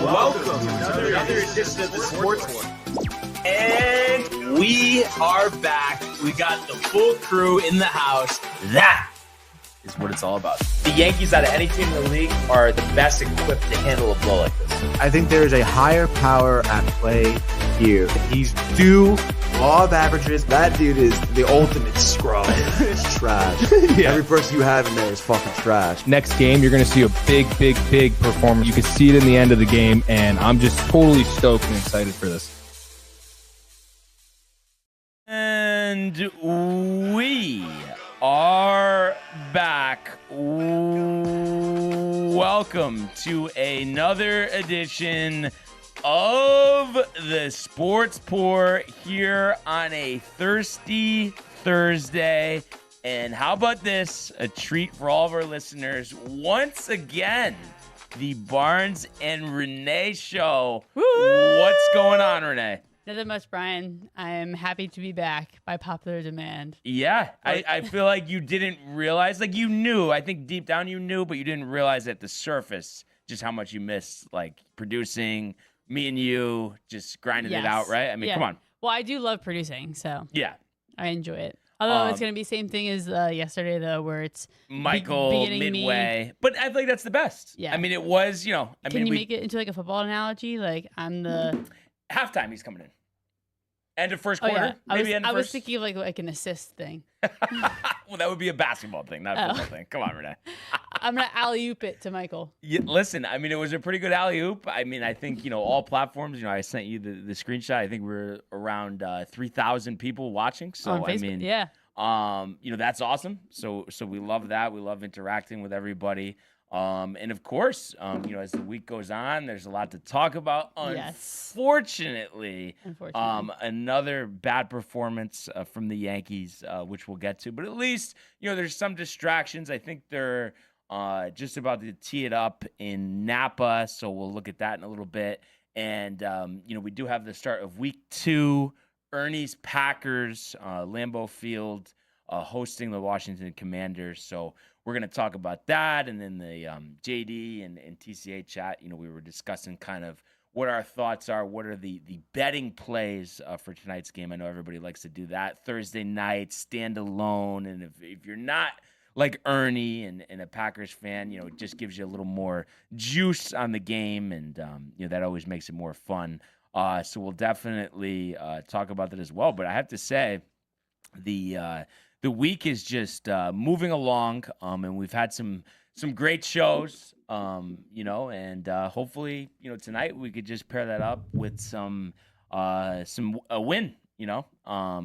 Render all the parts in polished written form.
Welcome to another edition of the Sports One. And we are back. We got the full crew in the house. That is what it's all about. The Yankees, out of any team in the league, are the best equipped to handle a blow like this. I think there is a higher power at play here. He's due law of averages. That dude is the ultimate scrub. It's trash. Yeah. Every person you have in there is fucking trash. Next game, you're going to see a big performance. You can see it in the end of the game, and I'm just totally stoked and excited for this. And we are back. Welcome to another edition of the Sports Pour here on a thirsty Thursday. And how about this? A treat for all of our listeners. Once again, the Barnes and Renee Show. Woo! What's going on, Renee? Nothing much, Brian. I'm happy to be back by popular demand. Yeah, I feel like you didn't realize, like you knew, I think deep down you knew, but you didn't realize at the surface just how much you missed, like producing, me and you just grinding it out, right? I mean, come on. Well, I do love producing, so yeah, I enjoy it. Although it's going to be the same thing as yesterday, though, where it's Michael midway. But I think that's the best. Yeah. I mean, it was, you know. Can you make it into like a football analogy? Like I'm the halftime. He's coming in. End of first quarter. Yeah. I was thinking of like an assist thing. Well, that would be a basketball thing, not a football thing. Come on, Renee. I'm gonna alley-oop it to Michael. Yeah, listen, I mean, it was a pretty good alley-oop. I mean, I think, you know, all platforms, you know, I sent you the screenshot. I think we're around 3,000 people watching. So, on Facebook, I mean, you know, that's awesome. So we love that. We love interacting with everybody. And of course, you know, as the week goes on, there's a lot to talk about. Unfortunately, another bad performance from the Yankees, which we'll get to. But at least, you know, there's some distractions. I think they're just about to tee it up in Napa, so we'll look at that in a little bit. And, you know, we do have the start of week 2, Ernie's Packers, Lambeau Field, hosting the Washington Commanders. So we're going to talk about that. And then the JD and TCA chat, you know, we were discussing kind of what our thoughts are. What are the betting plays for tonight's game? I know everybody likes to do that. Thursday night, stand alone. And if you're not like Ernie and a Packers fan, you know, it just gives you a little more juice on the game. And, you know, that always makes it more fun. So we'll definitely talk about that as well. But I have to say, the week is just moving along, and we've had some great shows, you know, and hopefully, you know, tonight we could just pair that up with a win, you know.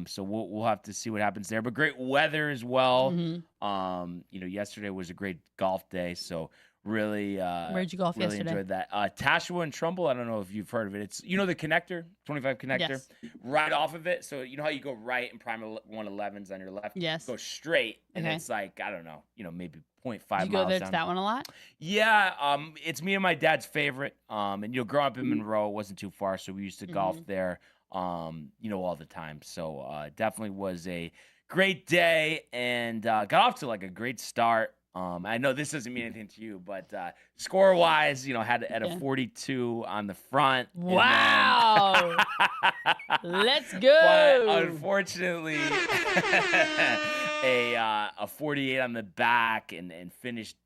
So we'll have to see what happens there. But great weather as well. Mm-hmm. You know, yesterday was a great golf day, so really where'd you golf really yesterday? Enjoyed that. Tashua and Trumbull. I don't know if you've heard of it. It's, you know, the connector, 25 connector, yes. Right off of it. So you know how you go right and prime 111's on your left. Yes. Go straight, and it's like, I don't know, you know, maybe 0.5 miles. Did you go there down. to that one a lot? Yeah. It's me and my dad's favorite. And you know, growing up in Monroe, it wasn't too far, so we used to golf there. You know, all the time. So definitely was a great day, and got off to like a great start. I know this doesn't mean anything to you, but score-wise, you know, had a 42 on the front. Wow. Let's go. But unfortunately, a 48 on the back and finished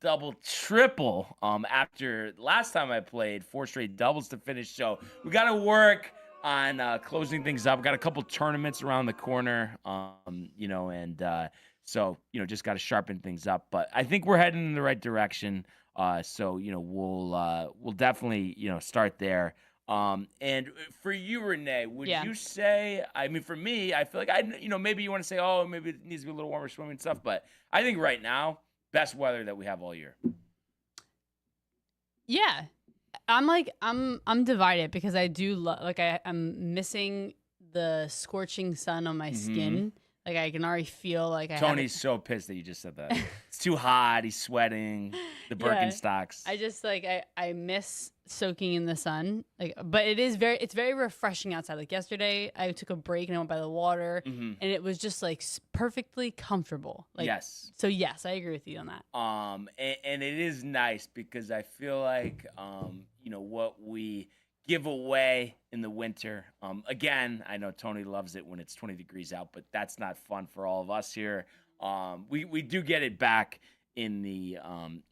triple after last time I played 4 straight doubles to finish. So we got to work on closing things up. We got a couple tournaments around the corner, you know, and so, you know, just got to sharpen things up. But I think we're heading in the right direction. So, you know, we'll definitely, you know, start there. And for you, Renee, would you say, I mean, for me, I feel like you know, maybe you want to say, oh, maybe it needs to be a little warmer swimming and stuff. But I think right now, best weather that we have all year. Yeah. I'm divided because I do I'm missing the scorching sun on my skin, Like I can already feel like Tony's so pissed that you just said that. It's too hot. He's sweating. The Birkenstocks. I just I miss soaking in the sun. But it's very refreshing outside. Like yesterday, I took a break and I went by the water, and it was just like perfectly comfortable. Like, yes. So yes, I agree with you on that. And it is nice because I feel like what we give away in the winter. Again, I know Tony loves it when it's 20 degrees out, but that's not fun for all of us here. We do get it back in the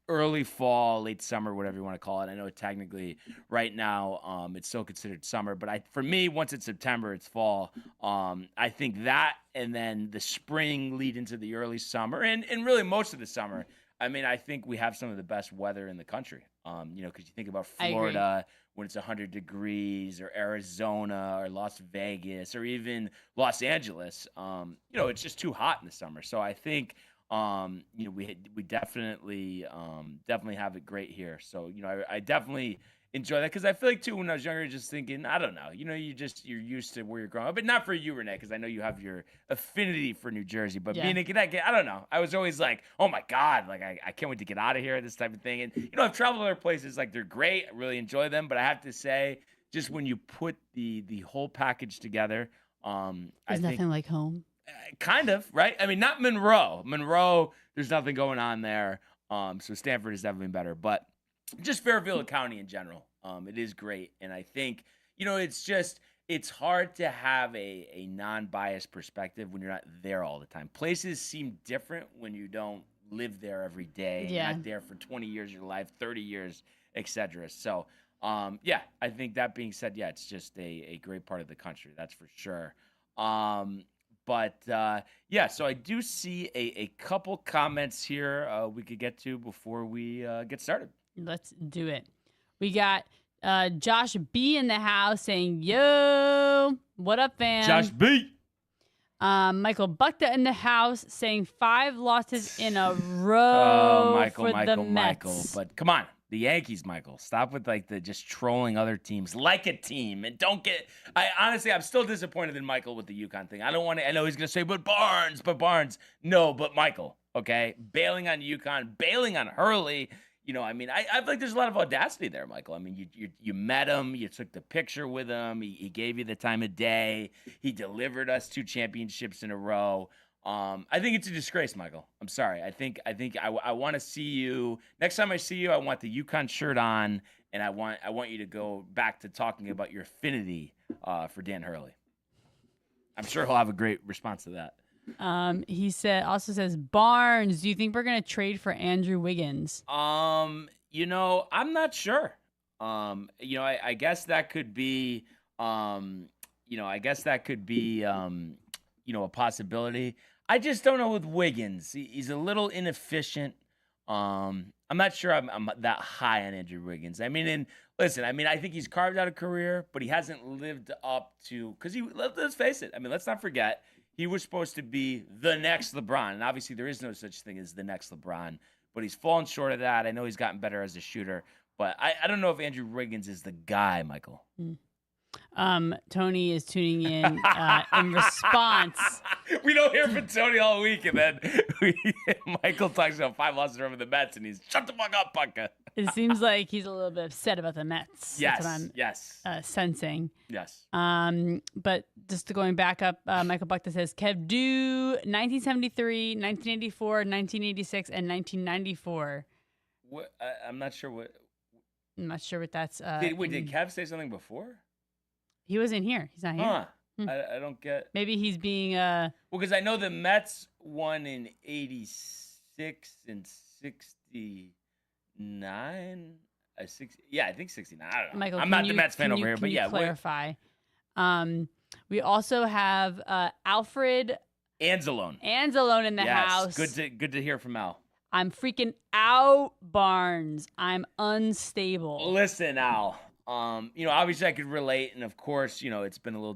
early fall, late summer, whatever you want to call it. I know technically right now it's still considered summer, but for me, once it's September, it's fall. I think that and then the spring lead into the early summer and really most of the summer. I mean, I think we have some of the best weather in the country, because you think about Florida when it's 100 degrees or Arizona or Las Vegas or even Los Angeles. It's just too hot in the summer. So I think, we definitely have it great here. So, I definitely enjoy that because I feel like, too, when I was younger, just thinking, I don't know, you're used to where you're growing up. But not for you, Renee, because I know you have your affinity for New Jersey. But being in Connecticut, I don't know. I was always like, oh, my God, like, I can't wait to get out of here, this type of thing. And, I've traveled other places. Like, they're great. I really enjoy them. But I have to say, just when you put the whole package together, There's nothing like home. Kind of, right? I mean, not Monroe. Monroe, there's nothing going on there. So Stamford is definitely better. But just Fairfield County in general. It is great. And I think, it's hard to have a non-biased perspective when you're not there all the time. Places seem different when you don't live there every day. Yeah. You're not there for 20 years of your life, 30 years, etc. So, I think that being said, it's just a great part of the country. That's for sure. So I do see a couple comments here we could get to before we get started. Let's do it. We got Josh B in the house saying, yo, what up, fam? Josh B. Michael Buckta in the house saying 5 losses in a row for the Mets. But come on. The Yankees, Michael. Stop with the just trolling other teams like a team and don't get. I'm still disappointed in Michael with the UConn thing. I don't want to. I know he's gonna say, but Barnes. No, but Michael. Okay, bailing on UConn, bailing on Hurley. I feel like there's a lot of audacity there, Michael. I mean, you met him, you took the picture with him, he gave you the time of day, he delivered us 2 championships in a row. I think it's a disgrace, Michael. I'm sorry. I think I want to see you next time I see you. I want the UConn shirt on, and I want you to go back to talking about your affinity for Dan Hurley. I'm sure he'll have a great response to that. He also says, Barnes, do you think we're gonna trade for Andrew Wiggins? I'm not sure. I guess that could be. A possibility. I just don't know with Wiggins. He's a little inefficient. I'm not sure I'm that high on Andrew Wiggins. I think he's carved out a career, but he hasn't lived up to, because let's face it. Let's not forget, he was supposed to be the next LeBron. And obviously there is no such thing as the next LeBron, but he's fallen short of that. I know he's gotten better as a shooter, but I don't know if Andrew Wiggins is the guy, Michael. Tony is tuning in response. We don't hear from Tony all week, and then Michael talks about 5 losses over the Mets, and he's shut the fuck up, Punka. It seems like he's a little bit upset about the Mets. Yes, that's what I'm sensing. Yes. But just going back up, Michael Buckta says, Kev, do 1973, 1984, 1986, and 1994. What? I'm not sure what. I'm not sure what that's. Did Kev say something before? He wasn't here. He's not here. I don't get. Maybe he's being. Well, because I know the Mets won in 86 and 69. I think 69. I don't know. Michael, I'm not the Mets fan over here, but yeah. Clarify. We also have Alfred Anzalone in the house. Good to hear from Al. I'm freaking out, Barnes. I'm unstable. Listen, Al. Obviously I could relate, and of course, it's been a little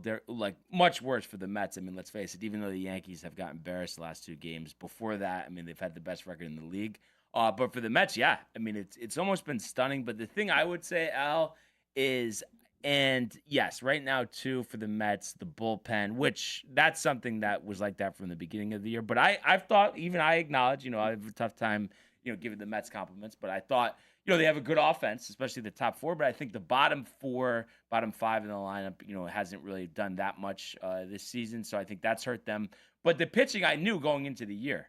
much worse for the Mets. Let's face it, even though the Yankees have gotten embarrassed the last 2 games, before that, they've had the best record in the league. But for the Mets, it's almost been stunning. But the thing I would say, Al, is And yes, right now too for the Mets, the bullpen, which that's something that was like that from the beginning of the year. But I've thought, even I acknowledge, I have a tough time, giving the Mets compliments. But I thought, they have a good offense, especially the top four. But I think the bottom five in the lineup, hasn't really done that much this season. So I think that's hurt them. But the pitching I knew going into the year,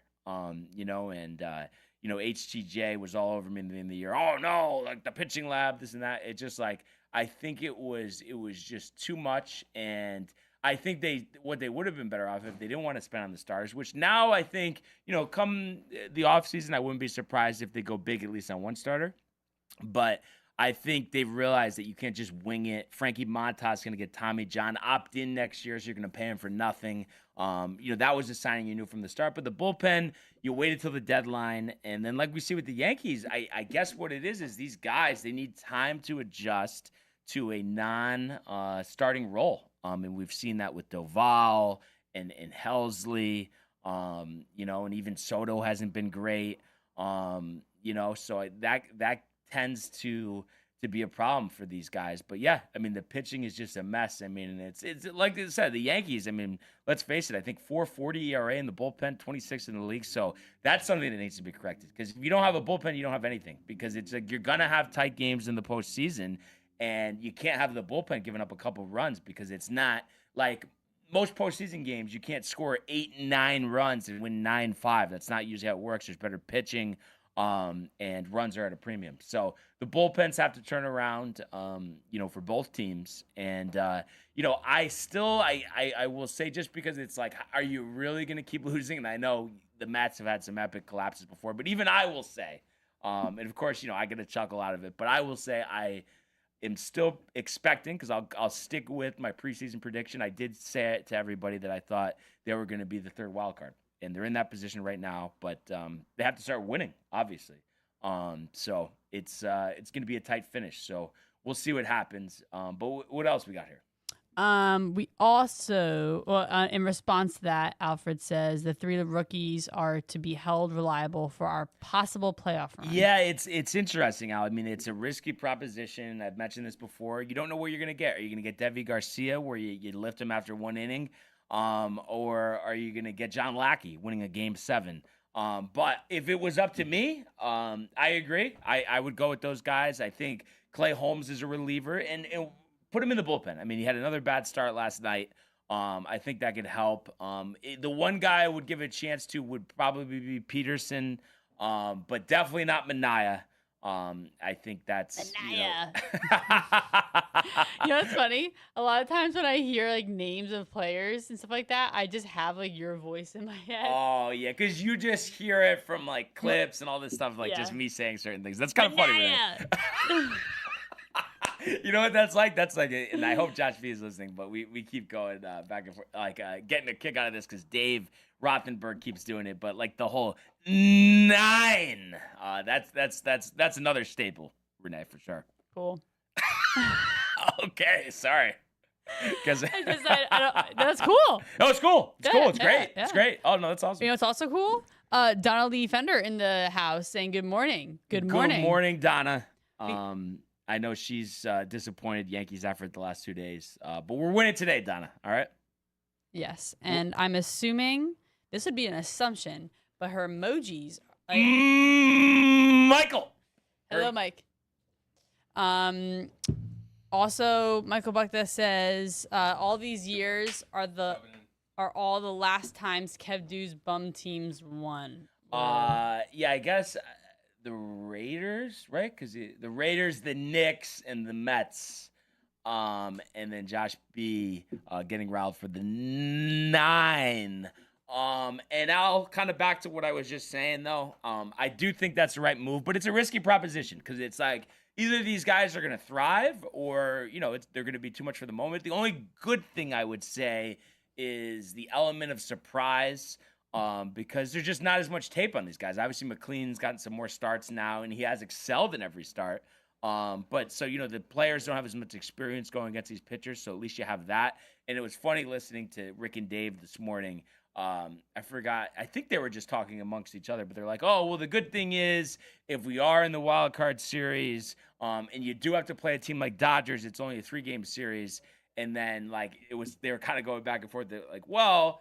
HTJ was all over me in the year. Oh no, like the pitching lab, this and that. It just like, I think it was just too much. And I think what they would have been better off if they didn't want to spend on the stars, which now I think, come the offseason, I wouldn't be surprised if they go big at least on one starter. But I think they've realized that you can't just wing it. Frankie Montas is going to get Tommy John opt in next year, so you're going to pay him for nothing. That was a signing you knew from the start. But the bullpen, you waited till the deadline. And then like we see with the Yankees, I guess what it is these guys, they need time to adjust to a non-starting role. And we've seen that with Doval and Helsley, and even Soto hasn't been great. So that tends to be a problem for these guys. But yeah, I mean, the pitching is just a mess. I mean, it's like I said, the Yankees, I mean, let's face it, I think 4.40 ERA in the bullpen, 26 in the league. So that's something that needs to be corrected, because if you don't have a bullpen, you don't have anything, because it's like you're going to have tight games in the postseason, and you can't have the bullpen giving up a couple runs, because it's not like most postseason games. You can't score 8 and 9 runs and win 9-5. That's not usually how it works. There's better pitching. And runs are at a premium. So the bullpens have to turn around, for both teams. And, I will say, just because it's like, are you really going to keep losing? And I know the Mets have had some epic collapses before, but even I will say, and of course, I get a chuckle out of it, but I will say I am still expecting, because I'll stick with my preseason prediction. I did say it to everybody that I thought they were going to be the third wild card. And they're in that position right now, but they have to start winning, obviously. So it's going to be a tight finish. So we'll see what happens. But what else we got here? We also, in response to that, Alfred says the 3 rookies are to be held reliable for our possible playoff run. Yeah, it's interesting, Al. I mean, it's a risky proposition. I've mentioned this before. You don't know what you're going to get. Are you going to get Deivi Garcia, where you lift him after one inning? Or are you going to get John Lackey winning a Game 7? But if it was up to me, I agree. I would go with those guys. I think Clay Holmes is a reliever, and put him in the bullpen. I mean, he had another bad start last night. I think that could help. The one guy I would give a chance to would probably be Peterson, but definitely not Minaya. I think that's it's funny. A lot of times when I hear like names of players and stuff like that, I just have like your voice in my head. Oh yeah, because you just hear it from like clips and all this stuff, like just me saying certain things. That's kind of funny. You know what that's like? That's like, and I hope Josh V is listening, but we keep going back and forth, like getting a kick out of this because Dave Rothenberg keeps doing it. But like the whole 9, that's another staple, Renee, for sure. Cool. Okay, sorry. Because that's cool. Oh, it's cool. It's cool. It's great. Yeah. It's great. Oh no, that's awesome. You know, it's also cool. Donna Lee Fender in the house saying good morning. Good morning. Good morning, Donna. I know she's disappointed Yankees effort the last 2 days, but we're winning today, Donna. All right. Yes, and I'm assuming this would be an assumption, but her emojis. Michael. Hello, Mike. Also, Michael Buckta says all these years are all the last times Kev Du's bum teams won. Yeah, I guess the Raiders, right? Because the Raiders, the Knicks, and the Mets, and then Josh B getting riled for the 9. And I'll kind of back to what I was just saying, though. I do think that's the right move, but it's a risky proposition because it's like either these guys are going to thrive or, they're going to be too much for the moment. The only good thing I would say is the element of surprise, because there's just not as much tape on these guys. Obviously, McLean's gotten some more starts now, and he has excelled in every start. But so, the players don't have as much experience going against these pitchers, so at least you have that. And it was funny listening to Rick and Dave this morning I forgot. I think they were just talking amongst each other, but they're like, oh, well, the good thing is if we are in the wild card series, and you do have to play a team like Dodgers, it's only a 3-game series. And then they were kind of going back and forth. They're like, well,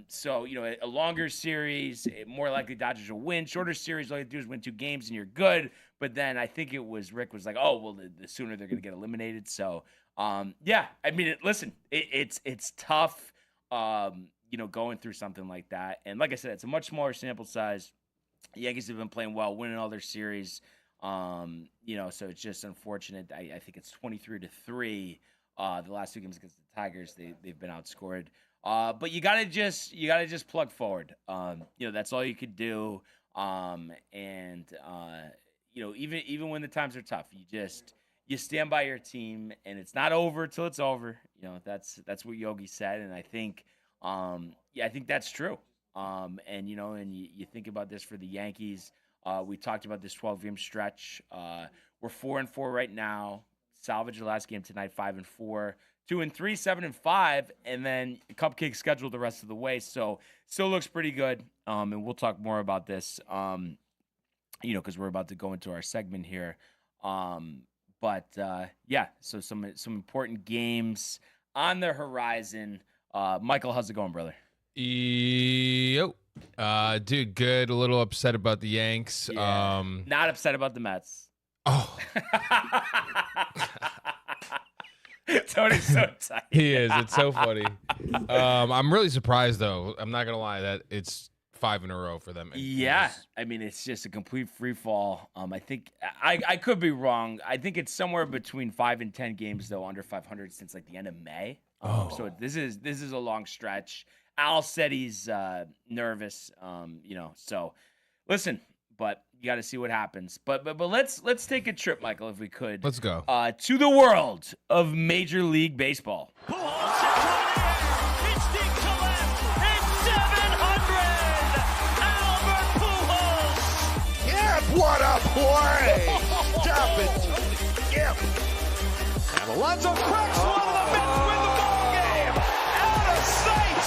so, a longer series, more likely Dodgers will win. Shorter series, all you have to do is win 2 games and you're good. But then I think Rick was like, oh, well, the sooner they're going to get eliminated. So, yeah, I mean, it's tough, going through something like that. And like I said, it's a much smaller sample size. The Yankees have been playing well, winning all their series. So it's just unfortunate. I think it's 23-3. The last 2 games against the Tigers, they've been outscored. But you gotta just plug forward. That's all you could do. Even when the times are tough, you stand by your team, and it's not over till it's over. That's what Yogi said, and I think that's true. And you think about this for the Yankees. We talked about this 12-game stretch. We're 4-4 right now. Salvage the last game tonight, 5-4, 2-3, 7-5, and then cupcake schedule the rest of the way. So still looks pretty good. And we'll talk more about this, because we're about to go into our segment here. Yeah. So some important games on the horizon. Michael, how's it going, brother? Yo. Dude, good. A little upset about the Yanks. Yeah. Not upset about the Mets. Oh. Tony's so tight. He is. It's so funny. I'm really surprised, though. I'm not going to lie that it's 5 in a row for them. Yeah. I mean, it's just a complete free fall. I think I could be wrong. I think it's somewhere between 5 and 10 games, though, under 500 since the end of May. So this is a long stretch. Al said he's nervous, so listen, but you got to see what happens. But let's take a trip, Michael, if we could. Let's go to the world of Major League Baseball. Instinct to left, it's 700. Albert Pujols. Yeah, what a play! Stop it. Yeah. And Alonso cracks one of the Mets win the ball game. Out of sight.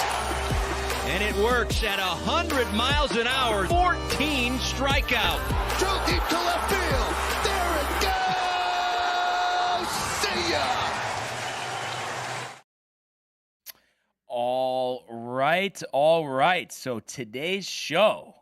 And it works at 100 miles an hour. 14 strikeout. Too deep to left field. There it goes. See ya. All right. So today's show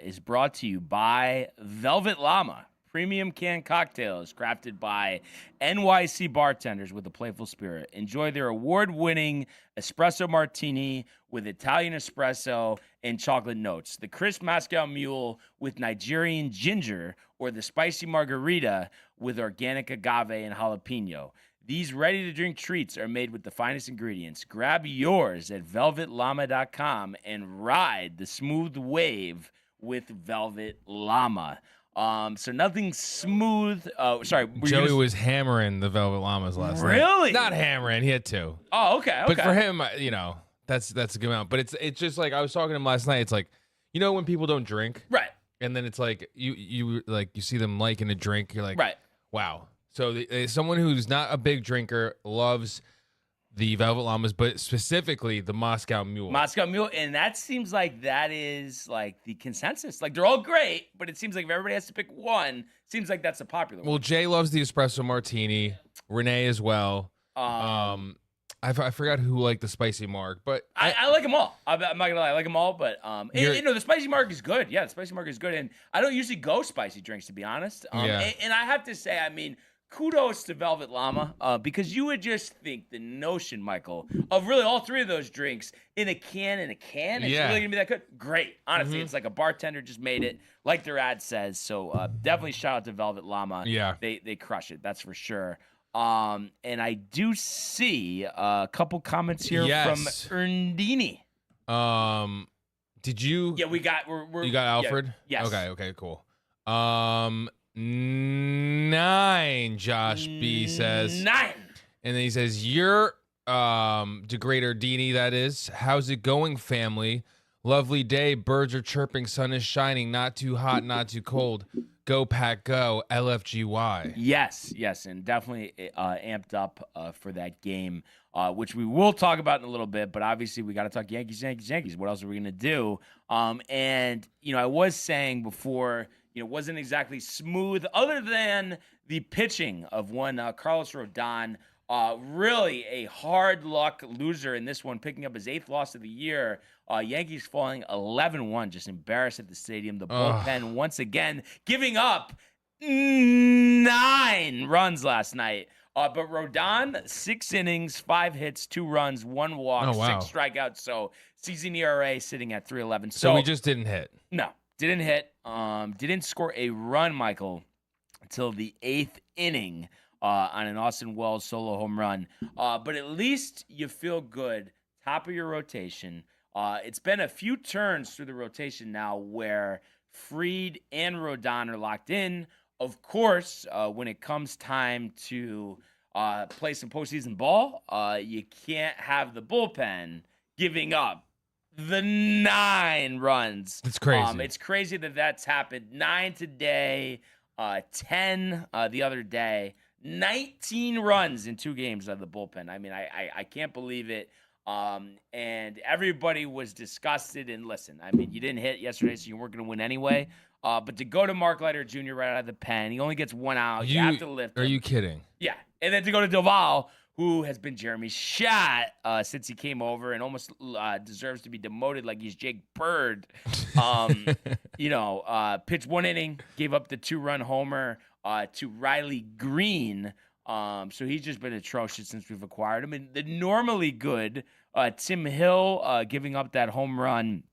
is brought to you by Velvet Llama. Premium canned cocktails crafted by NYC bartenders with a playful spirit. Enjoy their award-winning espresso martini with Italian espresso and chocolate notes, the crisp Moscow Mule with Nigerian ginger, or the spicy margarita with organic agave and jalapeno. These ready-to-drink treats are made with the finest ingredients. Grab yours at velvetllama.com and ride the smooth wave with Velvet Llama. So nothing smooth. Sorry. Joey was hammering the Velvet Llamas last night. Really? Not hammering. He had 2. Oh, okay. But for him, that's a good amount. But it's just like I was talking to him last night. It's like, when people don't drink, right? And then it's like you see them liking a drink. You're like, right? Wow. So someone who's not a big drinker loves the Velvet Llamas, but specifically the Moscow Mule. And that seems like that is like the consensus. Like they're all great, but it seems like if everybody has to pick one, seems like that's a popular one. Well, Jay loves the espresso martini. Renee as well. I forgot who liked the spicy mark, but I like them all. I'm not gonna lie, I like them all. But the spicy mark is good. Yeah, the spicy mark is good, and I don't usually go spicy drinks, to be honest. And I have to say, I mean, kudos to Velvet Llama, because you would just think the notion, Michael, of really all 3 of those drinks in a can, it's really gonna be that good. Great, honestly, it's like a bartender just made it, like their ad says. So definitely shout out to Velvet Llama. Yeah, they crush it, that's for sure. And I do see a couple comments here from Erndini. Did you? Yeah, we got. You got Alfred. Yeah, yes. Okay, cool. 9, Josh B says. 9. And then he says, "You're degrader Dini, that is. How's it going, family? Lovely day. Birds are chirping. Sun is shining. Not too hot, not too cold. Go Pack Go, LFGY. Yes, and definitely amped up for that game, which we will talk about in a little bit. But obviously, we got to talk Yankees. What else are we gonna do? And I was saying before, it wasn't exactly smooth, other than the pitching of one Carlos Rodon. Really a hard luck loser in this one, picking up his 8th loss of the year. Yankees falling 11-1, just embarrassed at the stadium. The bullpen once again giving up 9 runs last night. But Rodon, 6 innings, 5 hits, 2 runs, 1 walk, 6 strikeouts. So season ERA sitting at 3.11. So we just didn't hit. No, didn't hit. Didn't score a run, Michael, until the 8th inning. On an Austin Wells solo home run. But at least you feel good. Top of your rotation. It's been a few turns through the rotation now where Fried and Rodon are locked in. Of course, when it comes time to play some postseason ball, you can't have the bullpen giving up the 9 runs. It's crazy. It's crazy that that's happened. 9 today, 10 the other day. 19 runs in 2 games out of the bullpen. I mean, I can't believe it. And everybody was disgusted. And listen, I mean, you didn't hit yesterday, so you weren't going to win anyway. But to go to Mark Leiter Jr. right out of the pen, he only gets 1 out. You have to lift him. Are you kidding? Yeah. And then to go to Doval, who has been Jeremy Schatt since he came over and almost deserves to be demoted like he's Jake Bird. Pitched 1 inning, gave up the 2-run homer to Riley Green. So he's just been atrocious since we've acquired him. And the normally good Tim Hill giving up that home run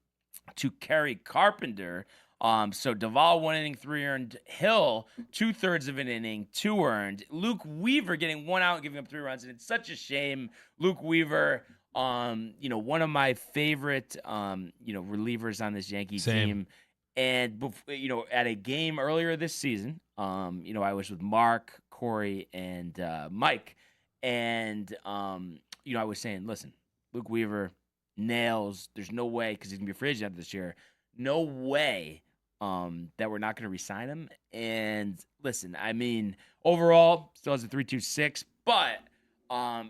to Kerry Carpenter. So Doval 1 inning, 3 earned. Hill 2/3 of an inning, 2 earned. Luke Weaver getting 1 out and giving up 3 runs, and it's such a shame. Luke Weaver, one of my favorite, relievers on this Yankee team. And at a game earlier this season, I was with Mark, Corey, and Mike, and I was saying, listen, Luke Weaver nails. There's no way, because he's gonna be a free agent this year. No way that we're not going to re-sign him. And listen, I mean, overall, still has a 3.26, but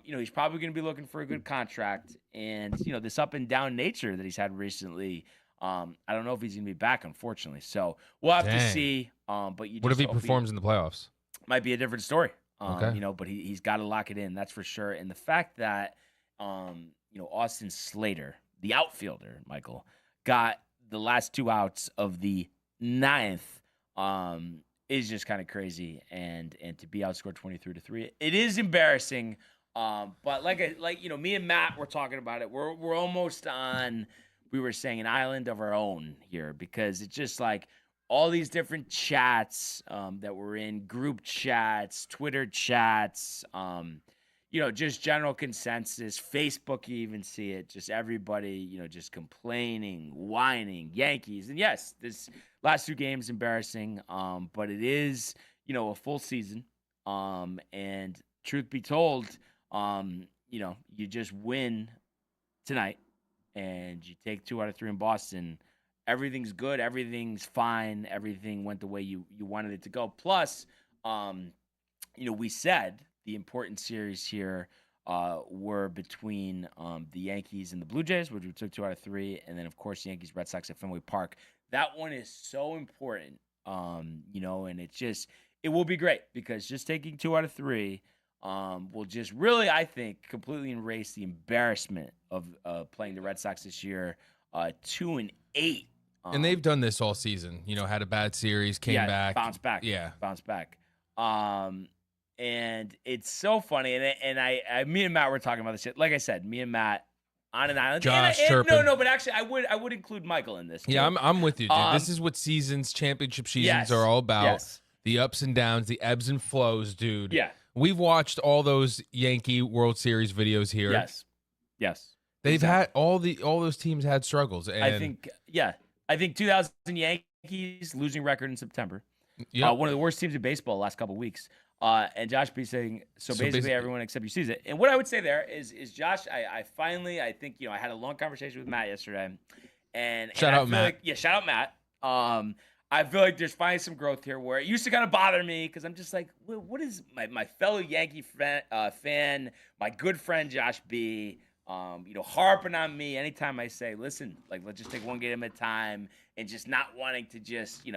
he's probably going to be looking for a good contract. And this up and down nature that he's had recently, I don't know if he's going to be back, unfortunately. So we'll have to see. But what if he performs in the playoffs? Might be a different story. Okay. But he's got to lock it in, that's for sure. And the fact that Austin Slater, the outfielder, Michael, got the last 2 outs of the 9th is just kind of crazy, and to be outscored 23-3, it is embarrassing. But me and Matt were talking about it. We're almost on, we were saying, an island of our own here, because it's just like all these different chats that we're in, group chats, Twitter chats, just general consensus. Facebook, you even see it. Just everybody, just complaining, whining, Yankees. And yes, this last 2 games embarrassing, but it is, a full season. And truth be told, you just win tonight and you take 2 out of 3 in Boston. Everything's good. Everything's fine. Everything went the way you wanted it to go. Plus, we said the important series here were between the Yankees and the Blue Jays, which we took 2 out of 3, and then, of course, the Yankees, Red Sox at Fenway Park. That one is so important, and it will be great, because just taking 2 out of 3 will just really, I think, completely erase the embarrassment of playing the Red Sox this year, 2-8. And they've done this all season. Had a bad series, came back, bounced back. Yeah, bounced back. And it's so funny, and me and Matt were talking about this shit. Like I said, me and Matt on an island. Josh chirping. No, but actually, I would include Michael in this. Too. Yeah, I'm with you, dude. This is what championship seasons are all about. Yes. The ups and downs, the ebbs and flows, dude. Yeah. We've watched all those Yankee World Series videos here. Yes. They've had all those teams had struggles. And I think 2000 Yankees losing record in September. Yep. One of the worst teams in baseball the last couple of weeks. And Josh B saying, so basically everyone except you sees it. And what I would say there is Josh, I finally, I think, I had a long conversation with Matt yesterday. And shout out Matt. shout out Matt. I feel like there's finally some growth here where it used to kind of bother me because I'm just like, what is my fellow Yankee fan, my good friend Josh B, harping on me anytime I say, listen, like, let's just take one game at a time and just not wanting to just,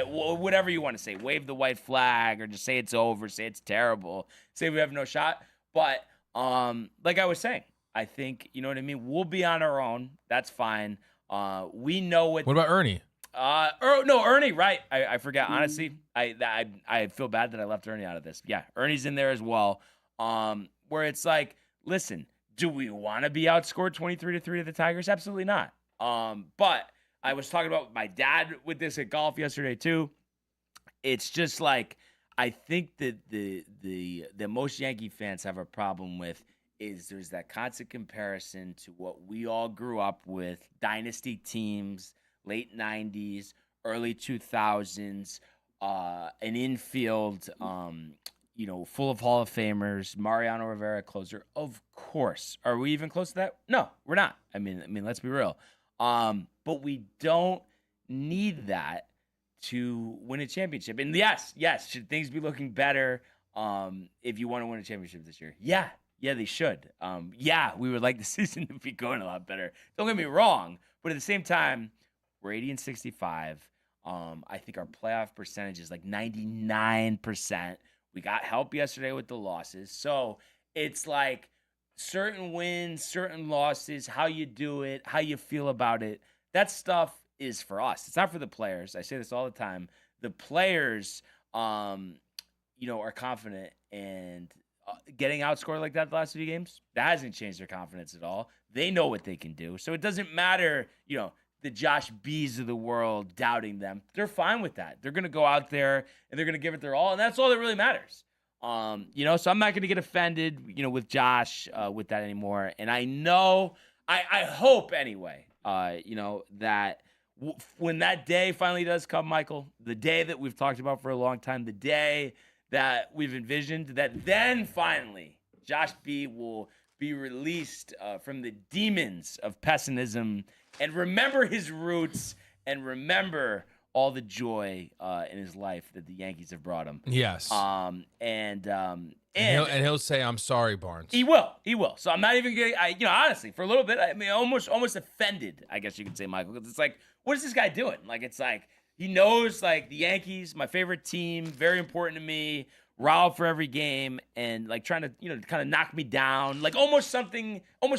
whatever you want to say, wave the white flag or just say it's over, say it's terrible, say we have no shot. But like I was saying, I think, you know what I mean? We'll be on our own. That's fine. We know what. What about Ernie? Ernie, right. I forgot. Honestly, I feel bad that I left Ernie out of this. Yeah, Ernie's in there as well. Where it's like, listen, do we want to be outscored 23-3 to the Tigers? Absolutely not. But I was talking about my dad with this at golf yesterday too. It's just like, I think that the most Yankee fans have a problem with is there's that constant comparison to what we all grew up with, dynasty teams, late 90s, early 2000s, an infield, full of Hall of Famers, Mariano Rivera closer. Of course. Are we even close to that? No, we're not. I mean, let's be real. But we don't need that to win a championship. And yes, should things be looking better if you want to win a championship this year? Yeah, they should. We would like the season to be going a lot better. Don't get me wrong, but at the same time, we're 80-65. I think our playoff percentage is like 99%. We got help yesterday with the losses. So it's like certain wins, certain losses, how you do it, how you feel about it. That stuff is for us. It's not for the players. I say this all the time. The players, are confident, and getting outscored like that the last few games, that hasn't changed their confidence at all. They know what they can do. So it doesn't matter, the Josh B's of the world doubting them. They're fine with that. They're going to go out there and they're going to give it their all, and that's all that really matters. So I'm not going to get offended, with Josh with that anymore. And I know, I hope anyway, that when that day finally does come, Michael, the day that we've talked about for a long time, the day that we've envisioned, that then finally Josh B will be released from the demons of pessimism and remember his roots and remember all the joy in his life that the Yankees have brought him. Yes. And he'll say, "I'm sorry, Barnes." He will. So I'm not even getting, honestly, for a little bit, I mean, almost offended, I guess you could say, Michael, because it's like, what is this guy doing? Like, it's like, he knows, like, the Yankees, my favorite team, very important to me, riled for every game, and, like, trying to, kind of knock me down, like, almost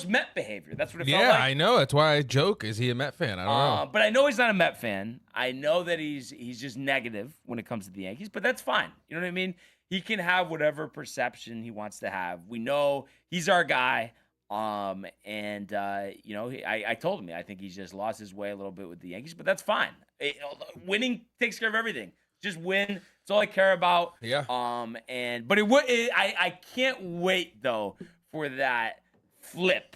Met behavior. That's what it felt like. Yeah, I know. That's why I joke. Is he a Met fan? I don't know. But I know he's not a Met fan. I know that he's just negative when it comes to the Yankees, but that's fine. You know what I mean? He can have whatever perception he wants to have. We know he's our guy. I told him, I think he's just lost his way a little bit with the Yankees, but that's fine. Winning takes care of everything. Just win. That's all I care about. Yeah. I can't wait though for that flip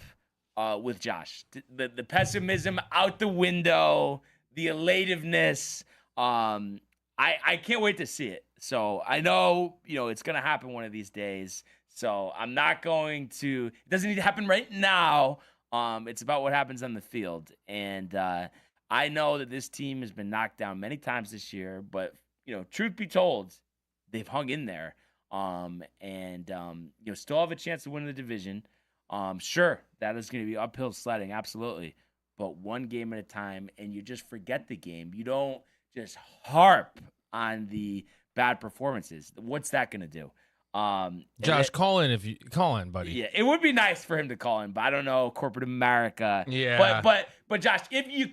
with Josh. The pessimism out the window, the elativeness. I can't wait to see it. So I know, it's going to happen one of these days. So I'm not going to, it doesn't need to happen right now. It's about what happens on the field. And I know that this team has been knocked down many times this year, but, truth be told, they've hung in there. Still have a chance to win the division. Sure, that is going to be uphill sledding, absolutely. But one game at a time, and you just forget the game. You don't just harp on the bad performances. What's that going to do? Josh, call in, buddy. Yeah, it would be nice for him to call in, but I don't know, corporate America. Yeah. But Josh, if you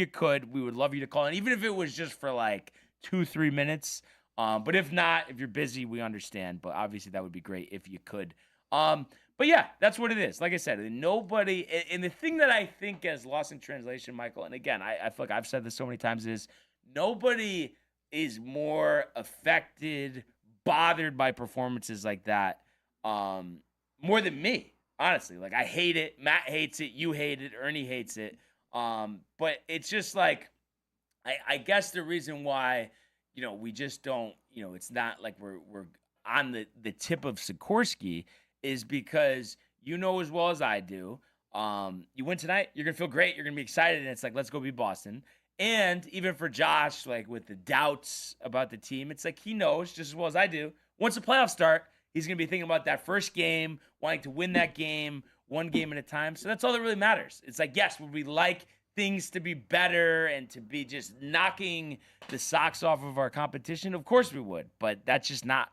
could, we would love you to call in, even if it was just for like 2-3 minutes. But if not, if you're busy, we understand. But obviously, that would be great if you could. But yeah, that's what it is. Like I said, nobody. And the thing that I think is lost in translation, Michael, and again, I feel like I've said this so many times, is nobody is more affected, bothered by performances like that more than me, honestly. Like, I hate it. Matt hates it. You hate it. Ernie hates it. But it's just like, I guess the reason why, we just don't, it's not like we're on the tip of Sikorsky is because as well as I do, you win tonight, you're going to feel great. You're going to be excited. And it's like, let's go beat Boston. And even for Josh, like with the doubts about the team, it's like he knows just as well as I do. Once the playoffs start, he's going to be thinking about that first game, wanting to win that game, one game at a time. So that's all that really matters. It's like, yes, would we like things to be better and to be just knocking the socks off of our competition? Of course we would. But that's just not,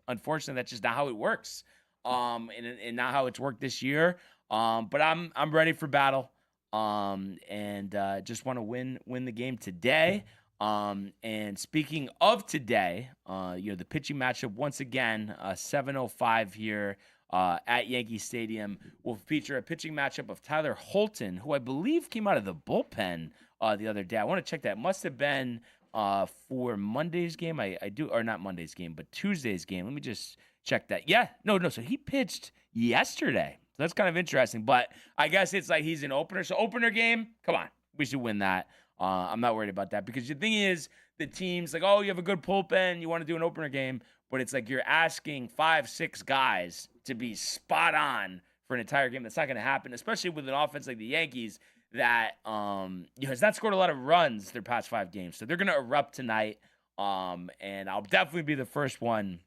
unfortunately, that's just not how it works. And not how it's worked this year. But I'm ready for battle. And just want to win the game today. And speaking of today, the pitching matchup once again, 7:05 here at Yankee Stadium will feature a pitching matchup of Tyler Holton, who I believe came out of the bullpen the other day. I want to check that. Must have been for Monday's game. I do, or not Monday's game, but Tuesday's game. Let me just check that. Yeah, no. So he pitched yesterday. So that's kind of interesting. But I guess it's like he's an opener. So opener game, come on, we should win that. I'm not worried about that because the thing is, the team's like, oh, you have a good bullpen, you want to do an opener game, but it's like you're asking 5-6 guys to be spot on for an entire game. That's not going to happen, especially with an offense like the Yankees that has not scored a lot of runs their past 5 games. So they're going to erupt tonight, and I'll definitely be the first one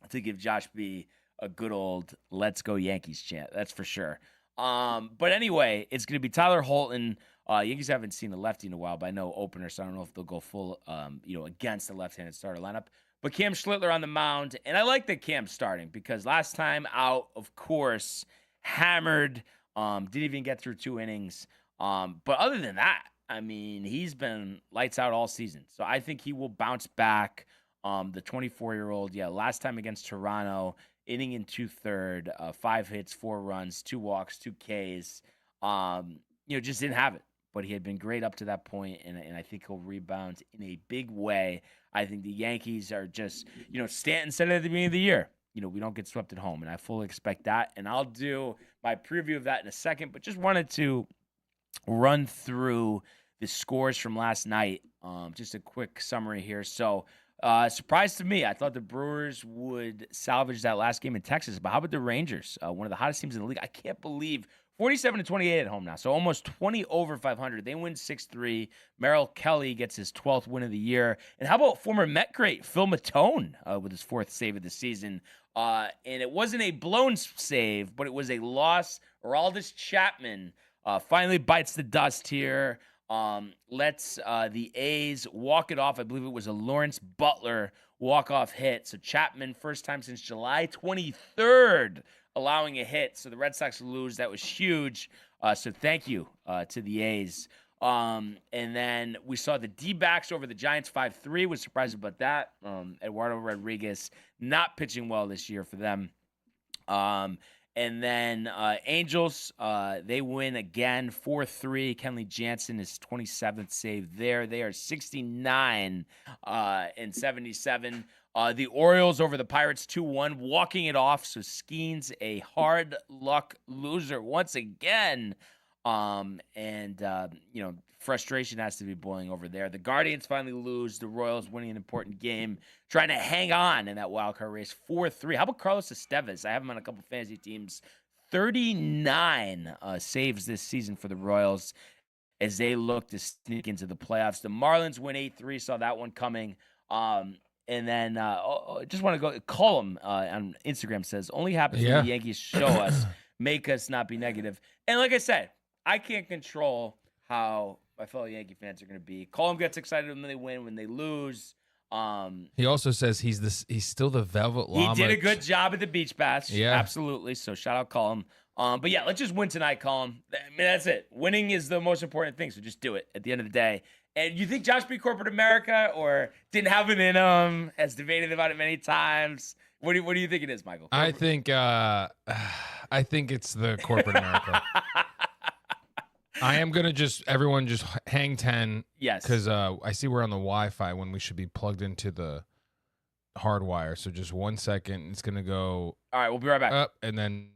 to give Josh B a good old "Let's Go Yankees" chant. That's for sure. But anyway, it's going to be Tyler Holton. Yankees haven't seen a lefty in a while, but I know opener, so I don't know if they'll go full, against the left-handed starter lineup. But Cam Schlittler on the mound, and I like that Cam's starting because last time out, of course, hammered, didn't even get through 2 innings. But other than that, I mean, he's been lights out all season. So I think he will bounce back. The 24-year-old, last time against Toronto, inning in 2/3, 5 hits, 4 runs, 2 walks, 2 Ks. Just didn't have it. But he had been great up to that point, and I think he'll rebound in a big way. I think the Yankees are just, Stanton said it at the beginning of the year, we don't get swept at home, and I fully expect that. And I'll do my preview of that in a second, but just wanted to run through the scores from last night. Just a quick summary here. So, surprise to me, I thought the Brewers would salvage that last game in Texas, but how about the Rangers? One of the hottest teams in the league. I can't believe 47-28 at home now, so almost 20 over 500. They win 6-3. Merrill Kelly gets his 12th win of the year. And how about former Met great Phil Matone with his 4th save of the season? And it wasn't a blown save, but it was a loss. Aroldis Chapman finally bites the dust here. Lets the A's walk it off. I believe it was a Lawrence Butler walk-off hit. So Chapman, first time since July 23rd, allowing a hit. So the Red Sox lose. That was huge. So thank you to the A's. And then we saw the D-backs over the Giants 5-3. Was surprised about that. Eduardo Rodriguez not pitching well this year for them. And then Angels, they win again 4-3. Kenley Jansen is 27th save there. They are 69 and 77. The Orioles over the Pirates 2-1, walking it off. So Skeens a hard luck loser once again. Frustration has to be boiling over there. The Guardians finally lose. The Royals winning an important game, trying to hang on in that wild card race 4-3. How about Carlos Estevez? I have him on a couple fantasy teams. 39 saves this season for the Royals as they look to sneak into the playoffs. The Marlins win 8-3. Saw that one coming. And then just want to go. Column on Instagram says, only happens when the Yankees show us, make us not be negative. And like I said, I can't control how my fellow Yankee fans are going to be. Column gets excited when they win, when they lose. He also says he's still the Velvet Llama. He did a good job at the Beach Bash. Yeah. Absolutely. So shout out Column. But yeah, let's just win tonight, Column. I mean, that's it. Winning is the most important thing, so just do it at the end of the day. And you think Josh B. Corporate America or didn't have it in him, has debated about it many times. What do you think it is, Michael? I think it's the Corporate America. I am going to everyone just hang 10. Yes. Because I see we're on the Wi-Fi when we should be plugged into the hard wire. So just 1 second. It's going to go. All right, we'll be right back. Up and then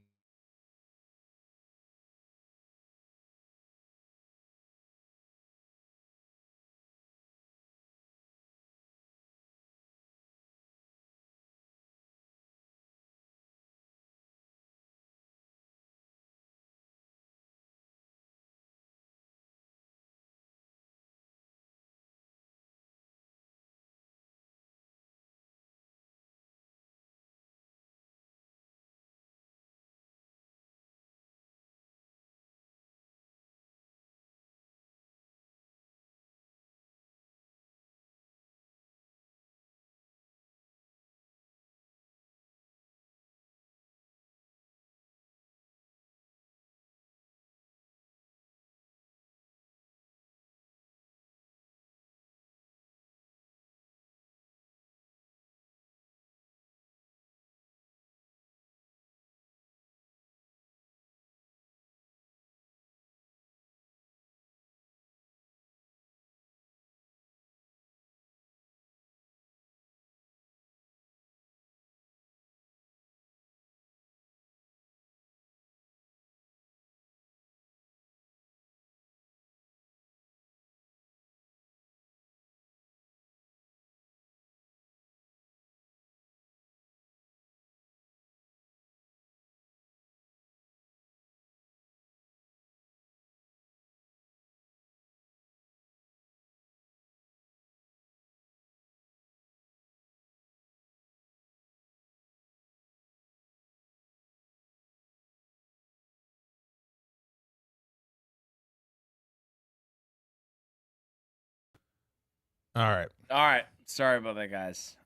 All right. Sorry about that, guys.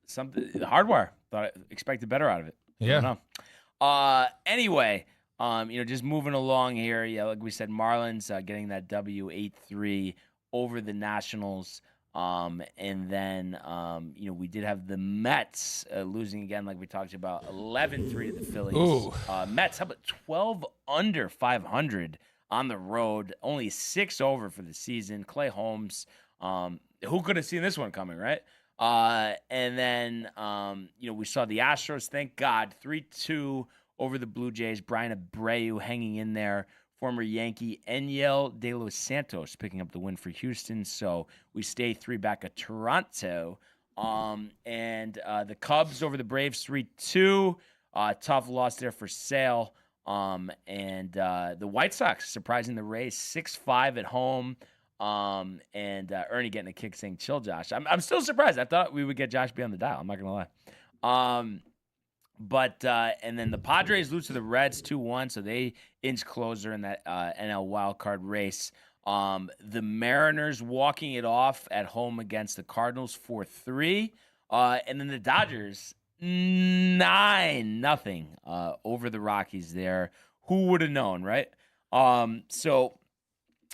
Something hardwire. Expected better out of it. Yeah. I don't know. Anyway, just moving along here. Yeah, like we said, Marlins getting that W 8-3 over the Nationals. And then, we did have the Mets losing again, like we talked about, 11-3 to the Phillies. Ooh. Mets, how about 12 under 500 on the road, only 6 over for the season. Clay Holmes, who could have seen this one coming, right? And then, we saw the Astros, thank God, 3-2 over the Blue Jays. Brian Abreu hanging in there. Former Yankee Enyel De Los Santos picking up the win for Houston. So we stay 3 back at Toronto. And the Cubs over the Braves 3-2. Tough loss there for Sale. And the White Sox surprising the Rays 6-5 at home. And Ernie getting a kick saying, chill, Josh. I'm still surprised. I thought we would get Josh B on the dial. I'm not going to lie. But and then the Padres lose to the Reds 2-1, so they inch closer in that NL wildcard race. The Mariners walking it off at home against the Cardinals 4-3. And then the Dodgers 9-0 over the Rockies there. Who would have known, right? So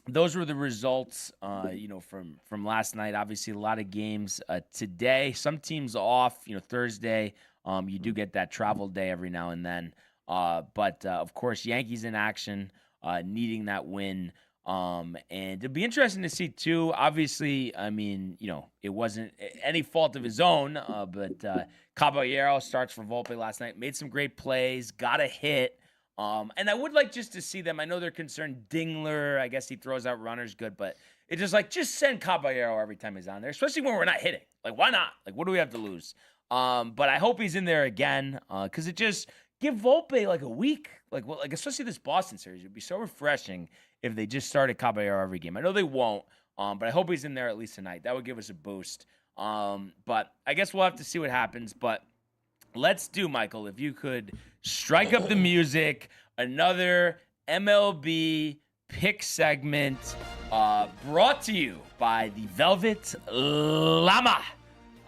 those were the results, from last night. Obviously, a lot of games today. Some teams off, Thursday. You do get that travel day every now and then. But of course, Yankees in action, needing that win. And it'd be interesting to see, too. Obviously, it wasn't any fault of his own. But Caballero starts for Volpe last night, made some great plays, got a hit. And I would like just to see them. I know they're concerned. Dingler, I guess he throws out runners good, but it's just send Caballero every time he's on there, especially when we're not hitting. Like, why not? Like, what do we have to lose? But I hope he's in there again, because it just give Volpe like a week, especially this Boston series. It'd be so refreshing if they just started Caballero every game. I know they won't, but I hope he's in there at least tonight. That would give us a boost. But I guess we'll have to see what happens. But let's do, Michael, if you could strike up the music, another MLB pick segment brought to you by the Velvet Llama.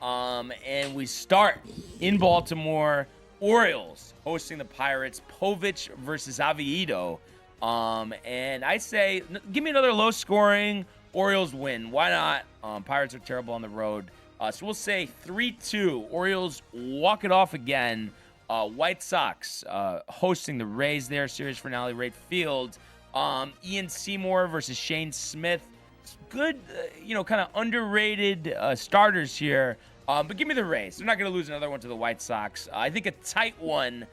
And we start in Baltimore. Orioles hosting the Pirates. Povich versus Aviedo. And I say, give me another low scoring. Orioles win. Why not? Pirates are terrible on the road. So we'll say 3-2. Orioles walk it off again. White Sox hosting the Rays there. Series finale, right field. Ian Seymour versus Shane Smith. Good, kind of underrated starters here. But give me the Rays. They're not going to lose another one to the White Sox. I think a tight one.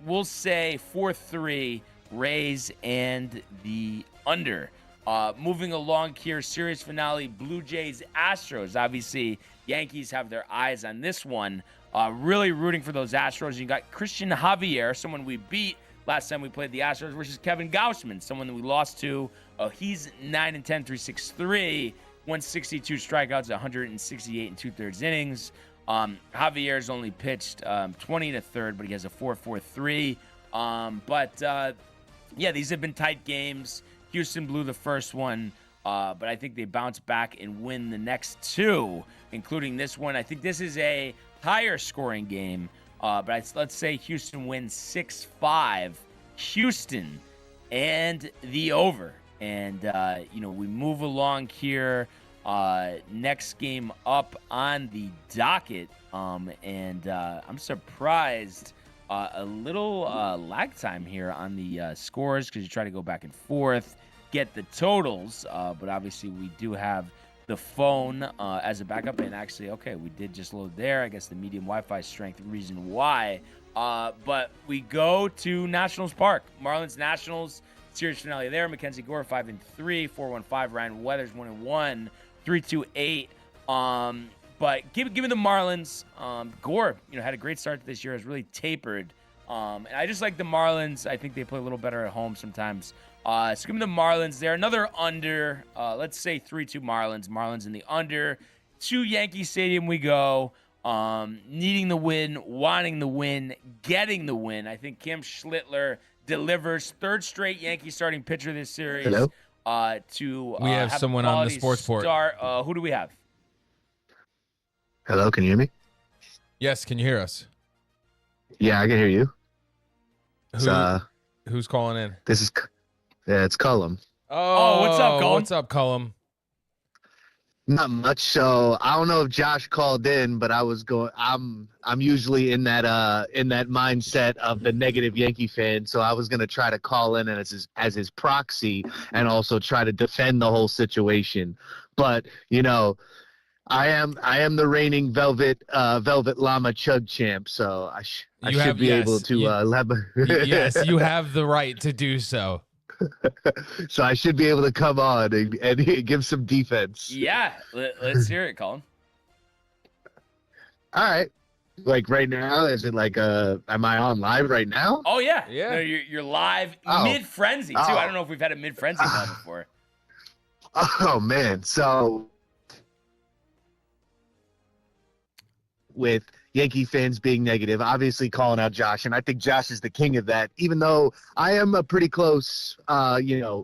We'll say 4-3 Rays and the under. Moving along here, series finale, Blue Jays, Astros. Obviously, Yankees have their eyes on this one. Really rooting for those Astros. You got Christian Javier, someone we beat last time we played the Astros, versus Kevin Gausman, someone that we lost to. He's 9-10, 363, 162 strikeouts, 168 and 2/3 innings. Javier's only pitched 20 1/3, but he has a 4.43. Yeah, these have been tight games. Houston blew the first one, but I think they bounce back and win the next two, including this one. I think this is a higher scoring game, but let's say Houston wins 6-5. Houston and the over. And, we move along here. Next game up on the docket. And I'm surprised a little lag time here on the scores, because you try to go back and forth, get the totals. But obviously we do have the phone as a backup. And actually, okay, we did just load there. I guess the medium Wi-Fi strength, reason why. But we go to Nationals Park. Marlins Nationals. Series finale there. Mackenzie Gore 5-3, 4-1-5. Ryan Weathers 1-1, 3-2-8. But give me the Marlins. Gore, had a great start to this year. Has really tapered. And I just like the Marlins. I think they play a little better at home sometimes. So give me the Marlins there. Another under. Let's say 3-2 Marlins. Marlins in the under. To Yankee Stadium we go. Needing the win, wanting the win, getting the win. I think Kim Schlittler delivers. Third straight Yankee starting pitcher this series. Hello? We have someone on the sports port. Who do we have? Hello, can you hear me? Yes, can you hear us? Yeah, I can hear you. Who's calling in? It's Cullum. Oh, what's up, Cullum? What's up, Cullum? Not much. So I don't know if Josh called in, but I'm usually in that mindset of the negative Yankee fan. So I was gonna try to call in as his proxy and also try to defend the whole situation. But I am the reigning Velvet Llama Chug champ, so I should be able to yes, you have the right to do so. So I should be able to come on and give some defense. Yeah, let's hear it, Colin. All right. Like right now, is it like am I on live right now? Oh yeah. Yeah. No, you're live mid frenzy too. I don't know if we've had a mid frenzy call before. Oh man. So with Yankee fans being negative, obviously calling out Josh, and I think Josh is the king of that, even though I am a pretty close,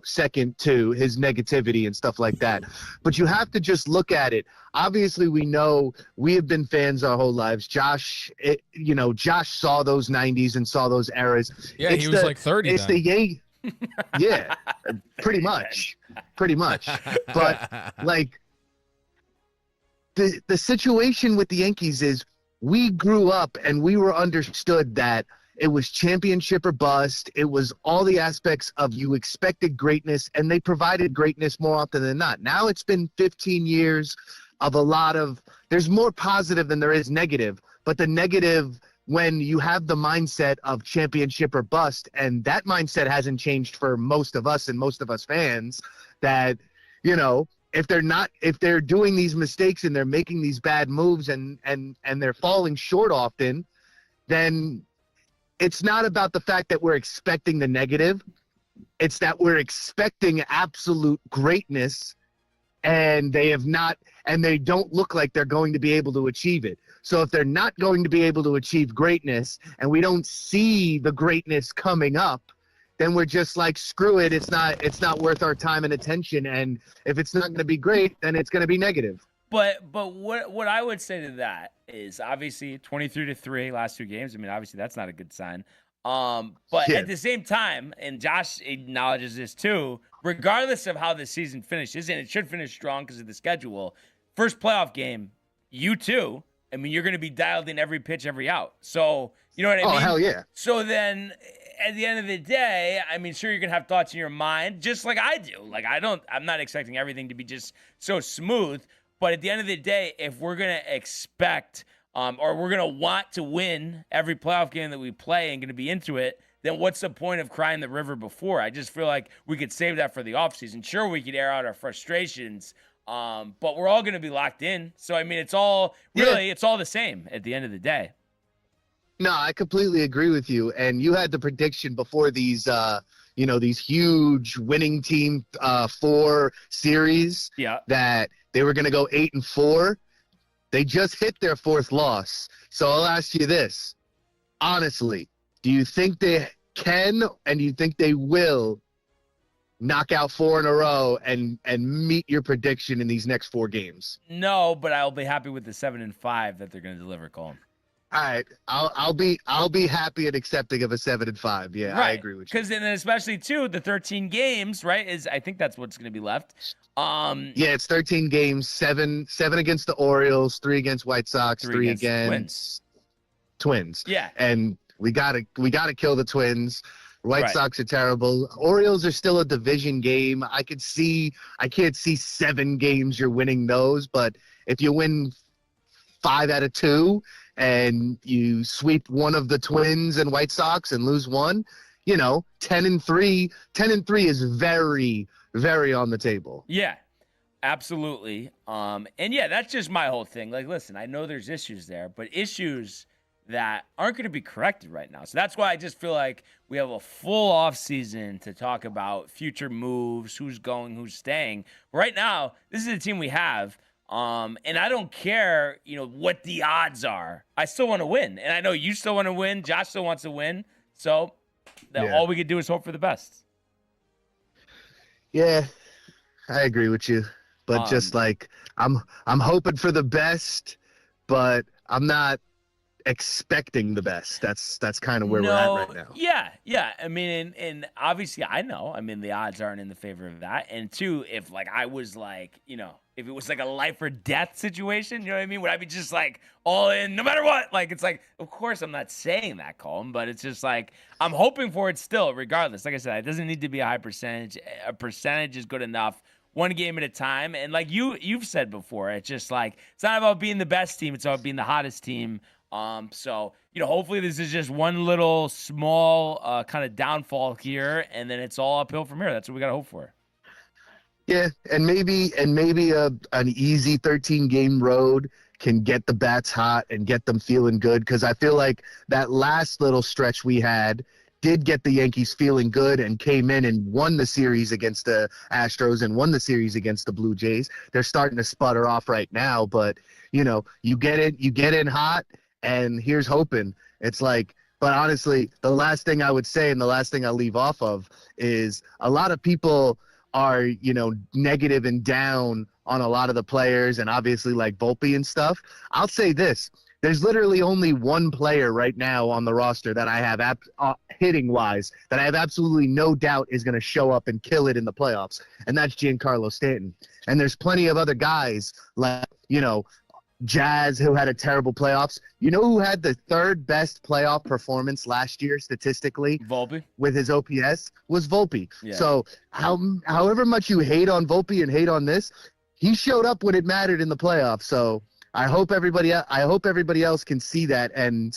second to his negativity and stuff like that. But you have to just look at it. Obviously, we know we have been fans our whole lives. Josh saw those 90s and saw those eras. Yeah, he was like 30 It's then. the Yankee. Yeah, pretty much. But, like, the situation with the Yankees is we grew up and we were understood that it was championship or bust. It was all the aspects of you expected greatness, and they provided greatness more often than not. Now it's been 15 years of there's more positive than there is negative, but the negative when you have the mindset of championship or bust, and that mindset hasn't changed for most of us and most of us fans, that, if they're doing these mistakes and they're making these bad moves and they're falling short often, then it's not about the fact that we're expecting the negative. It's that we're expecting absolute greatness, and they don't look like they're going to be able to achieve it. So if they're not going to be able to achieve greatness and we don't see the greatness coming up, then we're just like, screw it. It's not worth our time and attention. And if it's not going to be great, then it's going to be negative. But what I would say to that is obviously 23-3 last two games. I mean, obviously that's not a good sign. But Yeah. at the same time, and Josh acknowledges this too, regardless of how the season finishes, and it should finish strong because of the schedule, first playoff game, you too. I mean, you're going to be dialed in every pitch, every out. So, you know what I mean? Oh, hell yeah. So then at the end of the day, I mean, sure, you're going to have thoughts in your mind, just like I do. Like, I'm not expecting everything to be just so smooth. But at the end of the day, if we're going to expect or we're going to want to win every playoff game that we play and going to be into it, then what's the point of crying the river before? I just feel like we could save that for the offseason. Sure, we could air out our frustrations, but we're all going to be locked in. So, I mean, it's all the same at the end of the day. No, I completely agree with you. And you had the prediction before these, these huge winning team 4 series that they were going to go 8-4. They just hit their 4th loss. So I'll ask you this. Honestly, do you think they can and do you think they will knock out 4 in a row and meet your prediction in these next 4 games? No, but I'll be happy with the 7-5 that they're going to deliver, Colin. All right, I'll be happy and accepting of a 7-5. Yeah, right. I agree with you. Because then, especially too, the 13 games, right? I think that's what's going to be left. Yeah, it's 13 games, 7 against the Orioles, 3 against White Sox, 3 against Twins. Yeah, and we gotta kill the Twins. White Sox are terrible. Orioles are still a division game. I can't see 7 games you're winning those, but if you win 5 out of 2. And you sweep one of the Twins and White Sox and lose one, 10-3. 10-3 is very, very on the table. Yeah, absolutely. And yeah, that's just my whole thing. Like, listen, I know there's issues there, but issues that aren't going to be corrected right now. So that's why I just feel like we have a full off season to talk about future moves, who's going, who's staying. Right now, this is the team we have. And I don't care, what the odds are. I still want to win. And I know you still want to win. Josh still wants to win. So all we could do is hope for the best. Yeah. I agree with you, but just like I'm hoping for the best, but I'm not expecting the best. That's kind of where we're at right now. Yeah. I mean, and obviously I know. I mean, the odds aren't in the favor of that. And two, if like I was like, if it was like a life or death situation, you know what I mean? Would I be just like all in no matter what? Like, it's like, of course I'm not saying that, Colin, but it's just like I'm hoping for it still, regardless. Like I said, it doesn't need to be a high percentage. A percentage is good enough. One game at a time. And like you've said before, it's just like it's not about being the best team, it's about being the hottest team. So, hopefully this is just one little small kind of downfall here, and then it's all uphill from here. That's what we got to hope for. Yeah, and maybe an easy 13-game road can get the bats hot and get them feeling good, because I feel like that last little stretch we had did get the Yankees feeling good and came in and won the series against the Astros and won the series against the Blue Jays. They're starting to sputter off right now, but, you get in hot, and here's hoping. It's like, but honestly, the last thing I would say and the last thing I'll leave off of is a lot of people are, negative and down on a lot of the players and obviously like Volpe and stuff. I'll say this. There's literally only one player right now on the roster that I have hitting-wise that I have absolutely no doubt is going to show up and kill it in the playoffs, and that's Giancarlo Stanton. And there's plenty of other guys like, Jazz, who had a terrible playoffs. You know who had the third best playoff performance last year statistically? Volpe. With his OPS was Volpe. Yeah. So however much you hate on Volpe and hate on this, he showed up when it mattered in the playoffs. So I hope everybody else can see that. And,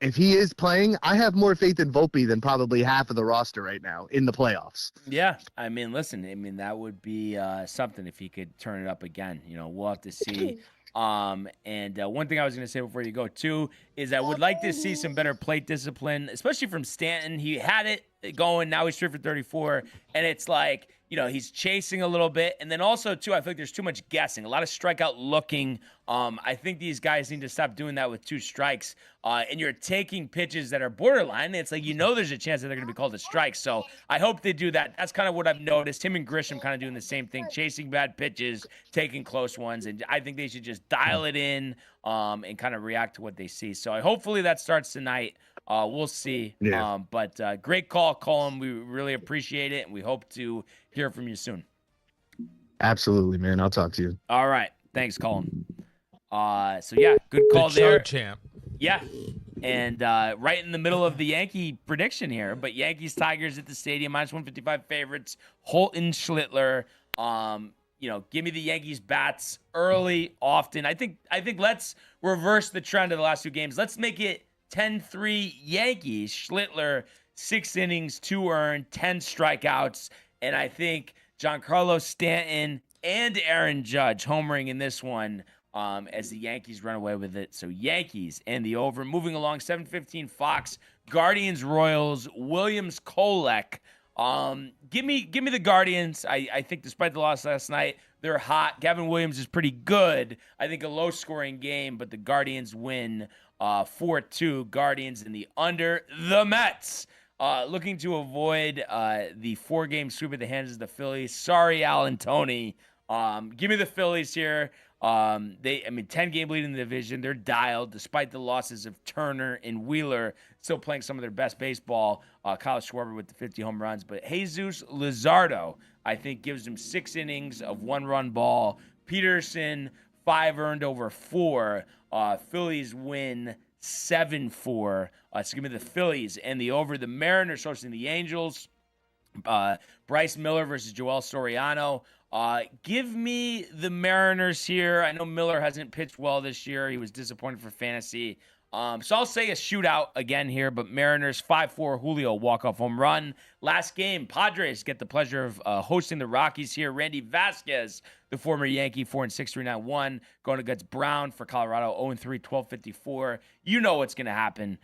if he is playing, I have more faith in Volpe than probably half of the roster right now in the playoffs. Yeah. I mean, listen, that would be something if he could turn it up again. We'll have to see. And one thing I was going to say before you go, too, is I would like to see some better plate discipline, especially from Stanton. He had it going. Now he's 3 for 34. And it's like, he's chasing a little bit. And then also, too, I feel like there's too much guessing, a lot of strikeout looking. I think these guys need to stop doing that with 2 strikes. And you're taking pitches that are borderline. It's like, there's a chance that they're going to be called a strike. So I hope they do that. That's kind of what I've noticed. Him and Grisham kind of doing the same thing, chasing bad pitches, taking close ones. And I think they should just dial it in and kind of react to what they see. So hopefully that starts tonight. We'll see. Yeah. But great call, Colin. We really appreciate it, and we hope to hear from you soon. Absolutely, man. I'll talk to you. All right. Thanks, Colin. So, yeah, good call there. Champ. Yeah. And right in the middle of the Yankee prediction here, but Yankees Tigers at the stadium, -155 favorites. Holton Schlittler. Give me the Yankees bats early, often. I think let's reverse the trend of the last 2 games. Let's make it 10-3 Yankees. Schlittler, 6 innings, 2 earned, 10 strikeouts. And I think Giancarlo Stanton and Aaron Judge homering in this one as the Yankees run away with it. So Yankees and the over. Moving along, 7:15 Fox. Guardians, Royals, Williams, Kolek. Give me the Guardians. I think despite the loss last night, they're hot. Gavin Williams is pretty good. I think a low-scoring game, but the Guardians win 4-2. Guardians in the under. The Mets looking to avoid the 4-game sweep at the hands of the Phillies. Sorry, Alan Tony. Give me the Phillies here. 10-game lead in the division. They're dialed despite the losses of Turner and Wheeler, still playing some of their best baseball. Kyle Schwarber with the 50 home runs. But Jesus Luzardo, I think, gives them 6 innings of 1-run ball. Peterson, 5 earned over 4. Phillies win 7-4. So give me the Phillies and the over. The Mariners hosting the Angels. Bryce Miller versus Joel Soriano. Give me the Mariners here. I know Miller hasn't pitched well this year. He was disappointed for fantasy. So I'll say a shootout again here, but Mariners 5-4 Julio walk-off home run. Last game, Padres get the pleasure of hosting the Rockies here. Randy Vasquez, the former Yankee, 4-6, 3-9-1, going against Brown for Colorado, 0-3, 12-54. You know what's going to happen.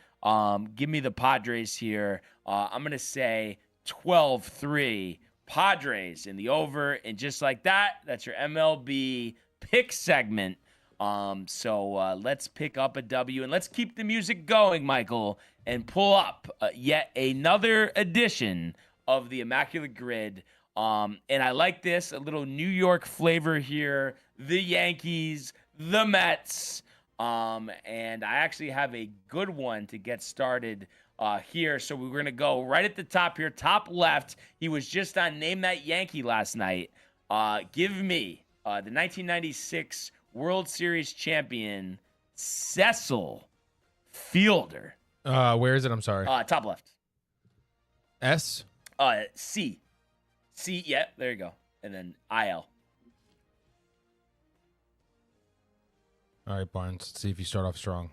Give me the Padres here. I'm going to say 12-3 Padres in the over. And just like that, that's your MLB pick segment. So let's pick up a W and let's keep the music going, Michael, and pull up yet another edition of the Immaculate Grid And I like this, a little New York flavor here. The Yankees, the Mets. And I actually have a good one to get started here. So we're going to go right at the top here, top left. He was just on Name That Yankee last night. Give me the 1996 World Series champion, Cecil Fielder. Where is it? I'm sorry. Top left. S? C. C, yeah, there you go. And then IL. All right, Barnes. Let's see if you start off strong.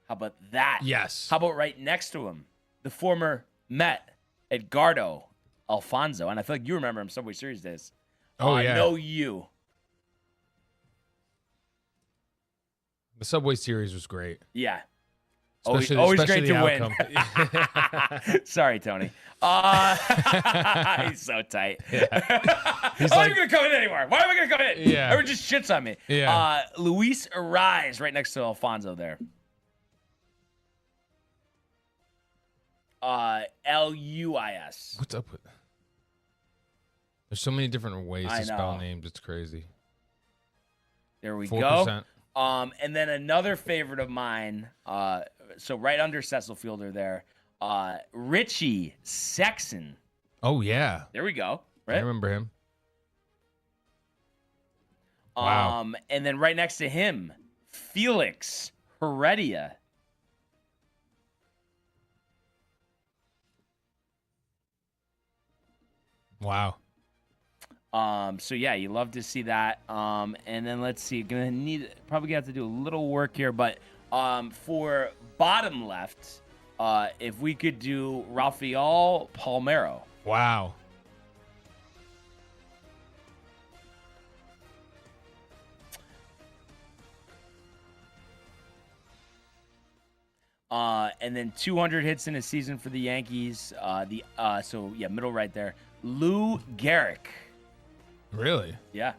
How about that? Yes. How about right next to him, the former Met, Edgardo Alfonso. And I feel like you remember him Subway Series days. Oh, yeah. I know you. The Subway Series was great. Yeah. Especially always great the to outcome. win. Sorry, Tony. He's so tight. Yeah. He's like, going to come in anymore? Why am I going to come in? Yeah. Everyone just shits on me. Yeah. Luis Ariz right next to Alfonso there. Luis. What's up with? There's so many different ways I to spell know. names. It's crazy. There we 4%. go. And then another favorite of mine, so right under Cecil Fielder there, Richie Sexson. Oh, yeah. There we go. I Right. remember him. Wow. And then right next to him, Felix Heredia. Wow. So yeah, you love to see that. And then let's see, probably gonna have to do a little work here, but for bottom left, if we could do Rafael Palmeiro. Wow. And then 200 hits in a season for the Yankees. Middle right there, Lou Gehrig. Really? Yeah,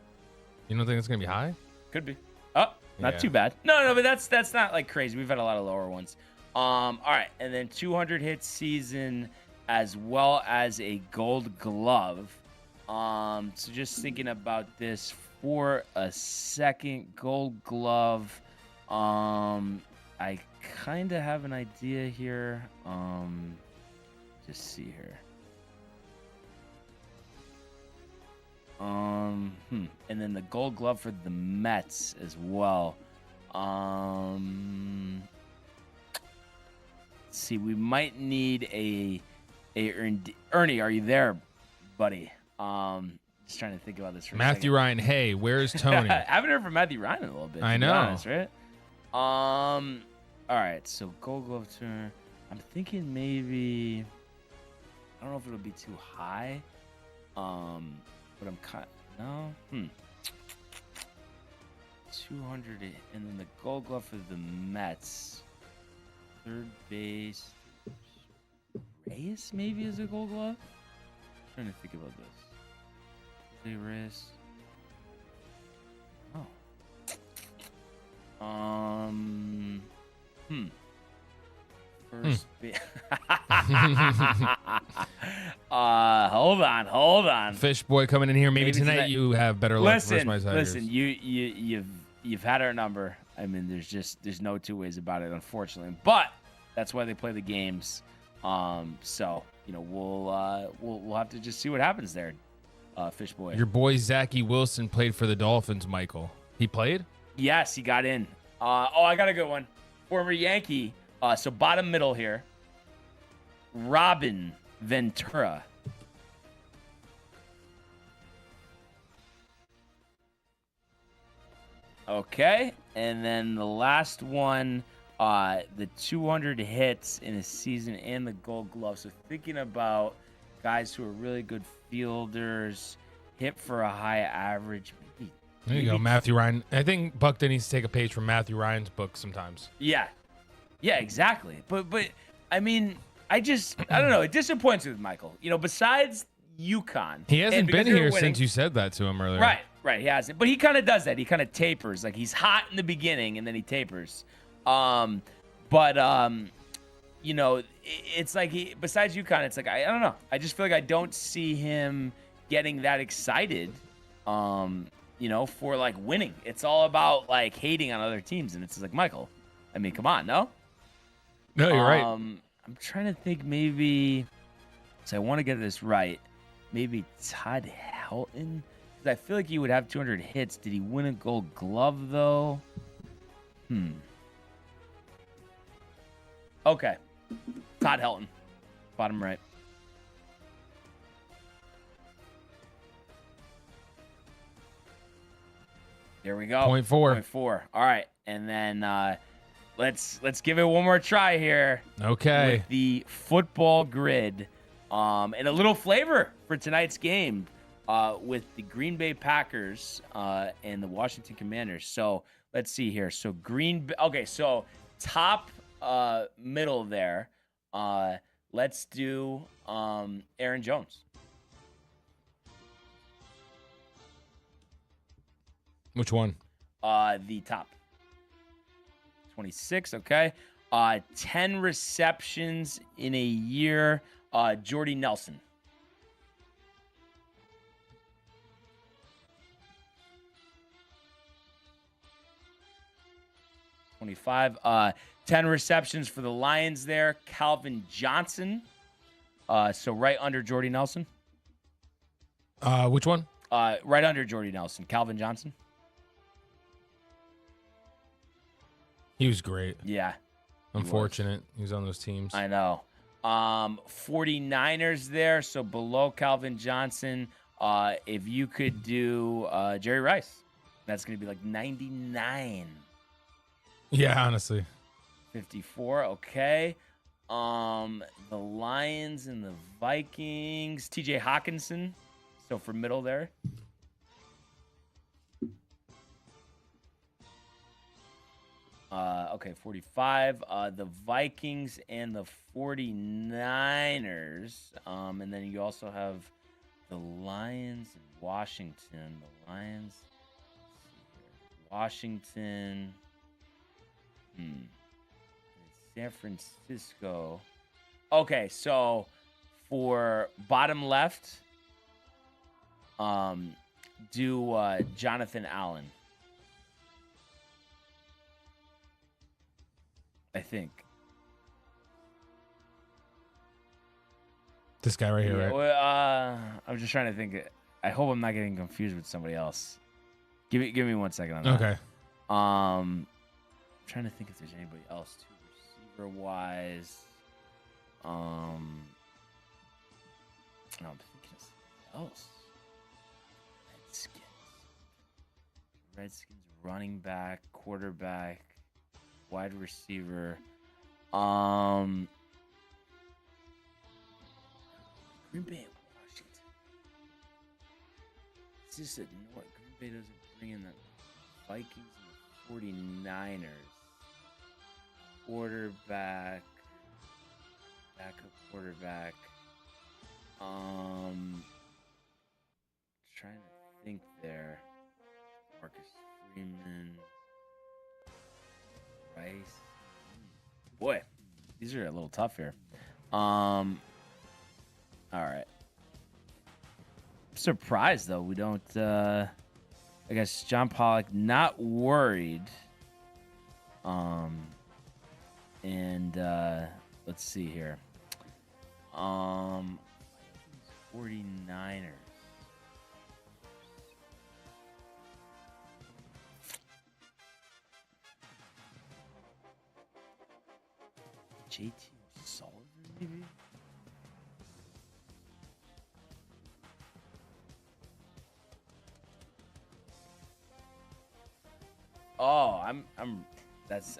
You don't think it's going to be high? could be. Oh, not Yeah. too bad. No, but that's not like crazy. We've had a lot of lower ones. All right, and then 200 hit season as well as a Gold Glove. So just thinking about this for a second, Gold Glove. I kind of have an idea here. Just see here. And then the Gold Glove for the Mets as well. Let's see, we might need a Ernie. Are you there, buddy? Just trying to think about this for Matthew a Ryan, hey, where's Tony? I haven't heard from Matthew Ryan in a little bit. I to be know. honest, right? All right, so Gold Glove turn. I'm thinking maybe. I don't know if it'll be too high. But I'm no. 200, and then the Gold Glove for the Mets. Third base. Reyes maybe is a Gold Glove. I'm trying to think about this. Reyes. First base. Hold on. Fish boy coming in here. Maybe tonight you have better luck versus my Tigers. Listen, you've had our number. I mean, there's no two ways about it, unfortunately. But that's why they play the games. So we'll have to just see what happens there, Fish boy. Your boy Zachy Wilson played for the Dolphins, Michael. He played? Yes, he got in. I got a good one. Former Yankee. So bottom middle here. Robin Ventura. Okay, and then the last one, the 200 hits in a season and the Gold Glove. So thinking about guys who are really good fielders, hit for a high average. There you go, Matthew Ryan. I think Buckton needs to take a page from Matthew Ryan's book sometimes. Yeah, exactly. But I mean, I don't know. It disappoints me with Michael. Besides UConn, He hasn't and because been they were here winning- since you said that to him earlier. Right. He hasn't. But he kind of does that. He kind of tapers. Like he's hot in the beginning and then he tapers. it's like besides UConn, it's like I don't know. I just feel like I don't see him getting that excited, for like winning. It's all about like hating on other teams, and it's just like Michael. I mean, come on, no? No, you're right. I'm trying to think maybe. So I want to get this right. Maybe Todd Helton. Because I feel like he would have 200 hits. Did he win a Gold Glove though? Okay. Todd Helton. Bottom right. There we go. Point four. All right. And then let's give it one more try here. Okay. With the football grid. And a little flavor for tonight's game with the Green Bay Packers and the Washington Commanders. So let's see here. So so top middle there. Let's do Aaron Jones. Which one? The top. 26, okay. 10 receptions in a year. Jordy Nelson. $25. 10 receptions for the Lions there. Calvin Johnson. So right under Jordy Nelson. Which one? Right under Jordy Nelson. Calvin Johnson. He was great. Yeah. Unfortunate. He was on those teams. I know. 49ers there, so below Calvin Johnson. If you could do Jerry Rice, that's going to be like 99. Yeah, honestly. 54, okay. The Lions and the Vikings. TJ Hawkinson, so for middle there. Okay, 45. The Vikings and the 49ers. And then you also have the Lions and Washington. The Lions. Washington. San Francisco. Okay, so for bottom left, do Jonathan Allen. I think. This guy right here, right? Well, I'm just trying to think. I hope I'm not getting confused with somebody else. Give me 1 second on that. Okay. I'm trying to think if there's anybody else too, receiver wise. No, I'm thinking of something else. Redskins running back, quarterback. Wide receiver. Green Bay and Washington. It's just that Green Bay doesn't bring in the Vikings and the 49ers. Quarterback. Backup quarterback. Trying to think there. Marcus Freeman. Rice. Boy, these are a little tough here. All right. I'm surprised though we don't. I guess John Pollock not worried. And let's see here. 49ers. JT Sullivan, maybe? Oh, I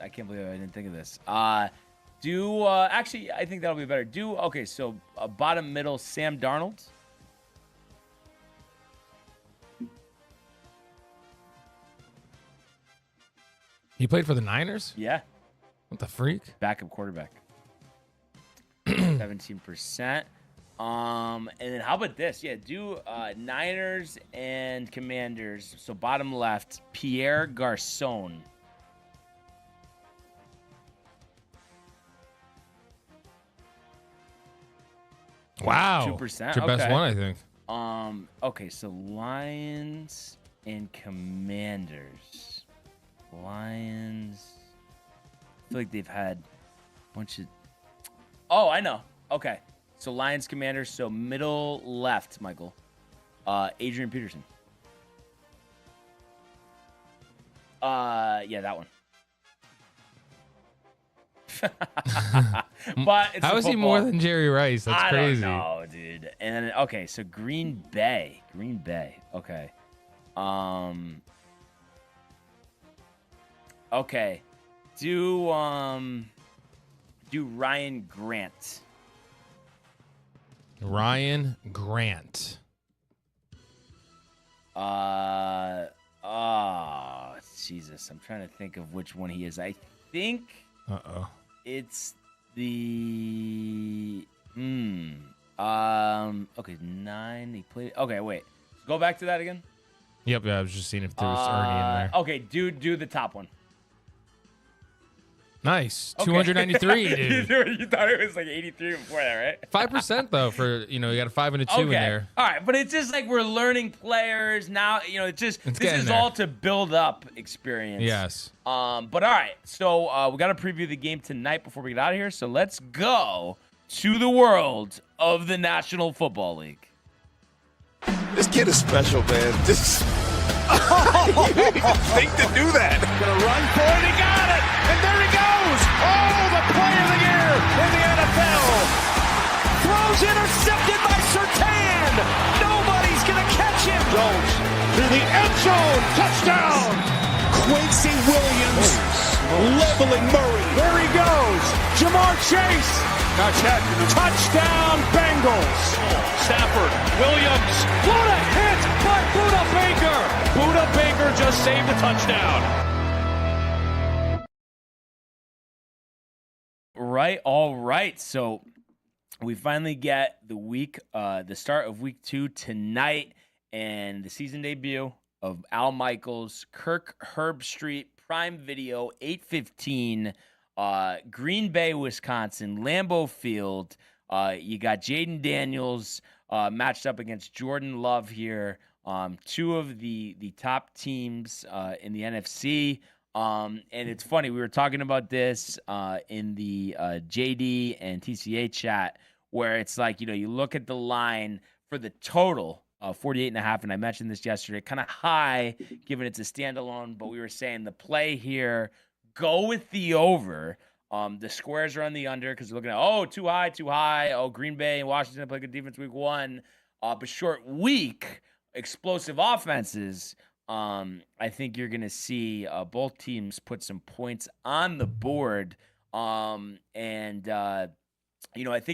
can't believe I didn't think of this. Actually, I think that'll be better. Okay, so bottom middle, Sam Darnold. He played for the Niners? Yeah. What the freak? Backup quarterback. 17%. And then how about this? Yeah, do Niners and Commanders. So bottom left, Pierre Garçon. Wow. 2%. It's your best one, I think. Okay, so Lions and Commanders. Lions. I feel like they've had a bunch of. Oh, I know. Okay, so Lions, Commanders. So middle left, Michael. Adrian Peterson. Yeah, that one. But it's How is he more than Jerry Rice? That's crazy. I don't know, dude. And then okay, so Green Bay. Okay. Okay. Do Ryan Grant. Ryan Grant. Oh, Jesus. I'm trying to think of which one he is. I think it's the okay, 9. He played. Okay, wait. Go back to that again. Yep, yeah, I was just seeing if there was Ernie in there. Okay, do the top one. Nice. Okay. 293, dude. You thought it was like 83 before that, right? 5% though for you got a 5 and a 2 in there. All right, but it's just like we're learning players now. This is there. all to build up experience. Yes. But all right, so we got to preview the game tonight before we get out of here. So let's go to the world of the National Football League. This kid is special, man. Just you didn't even think to do that. Gonna run for it. He got it. And there he goes. Oh, the play of the year in the NFL. Throws intercepted by Surtain. Nobody's gonna catch him. Jones to the end zone. Touchdown. Quincy Williams leveling Murray. There he goes. Jamar Chase. Touchdown Bengals. Stafford, Williams. What a hit by Buda Baker. Buda Baker just saved the touchdown. Right. All right. So we finally get the start of week 2 tonight, and the season debut of Al Michaels, Kirk Herbstreit, Prime Video, 8:15. Green Bay, Wisconsin, Lambeau Field. You got Jaden Daniels matched up against Jordan Love here. Two of the top teams in the NFC. And it's funny, we were talking about this in the JD and TCA chat, where it's like, you look at the line for the total, 48.5, and I mentioned this yesterday, kind of high given it's a standalone, but we were saying the play here, go with the over. The squares are on the under because we're looking at, too high. Oh, Green Bay and Washington play good defense week 1. But short week, explosive offenses. I think you're going to see both teams put some points on the board. I think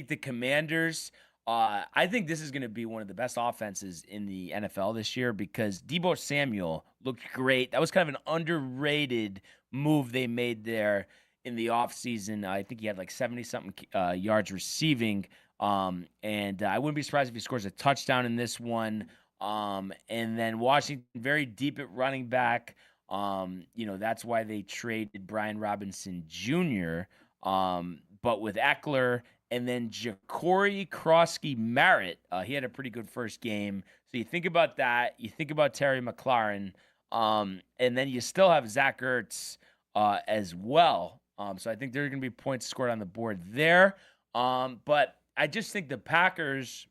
the Commanders, I think this is going to be one of the best offenses in the NFL this year because Deebo Samuel looked great. That was kind of an underrated move they made there in the offseason. I think he had like 70-something yards receiving. And I wouldn't be surprised if he scores a touchdown in this one. And then Washington, very deep at running back. That's why they traded Brian Robinson Jr. But with Eckler and then Ja'Cory Krosky-Merritt, he had a pretty good first game. So you think about that. You think about Terry McLaurin. And then you still have Zach Ertz as well. So I think there are going to be points scored on the board there. But I just think the Packers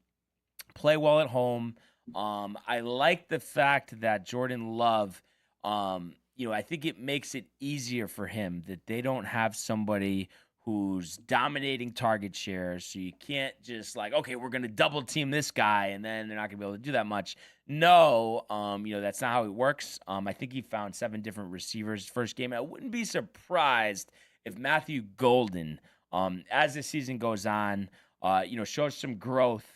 play well at home. I like the fact that Jordan Love, I think it makes it easier for him that they don't have somebody who's dominating target share. So you can't just like, okay, we're going to double team this guy and then they're not going to be able to do that much. No, that's not how it works. I think he found 7 different receivers first game. I wouldn't be surprised if Matthew Golden, as the season goes on, shows some growth,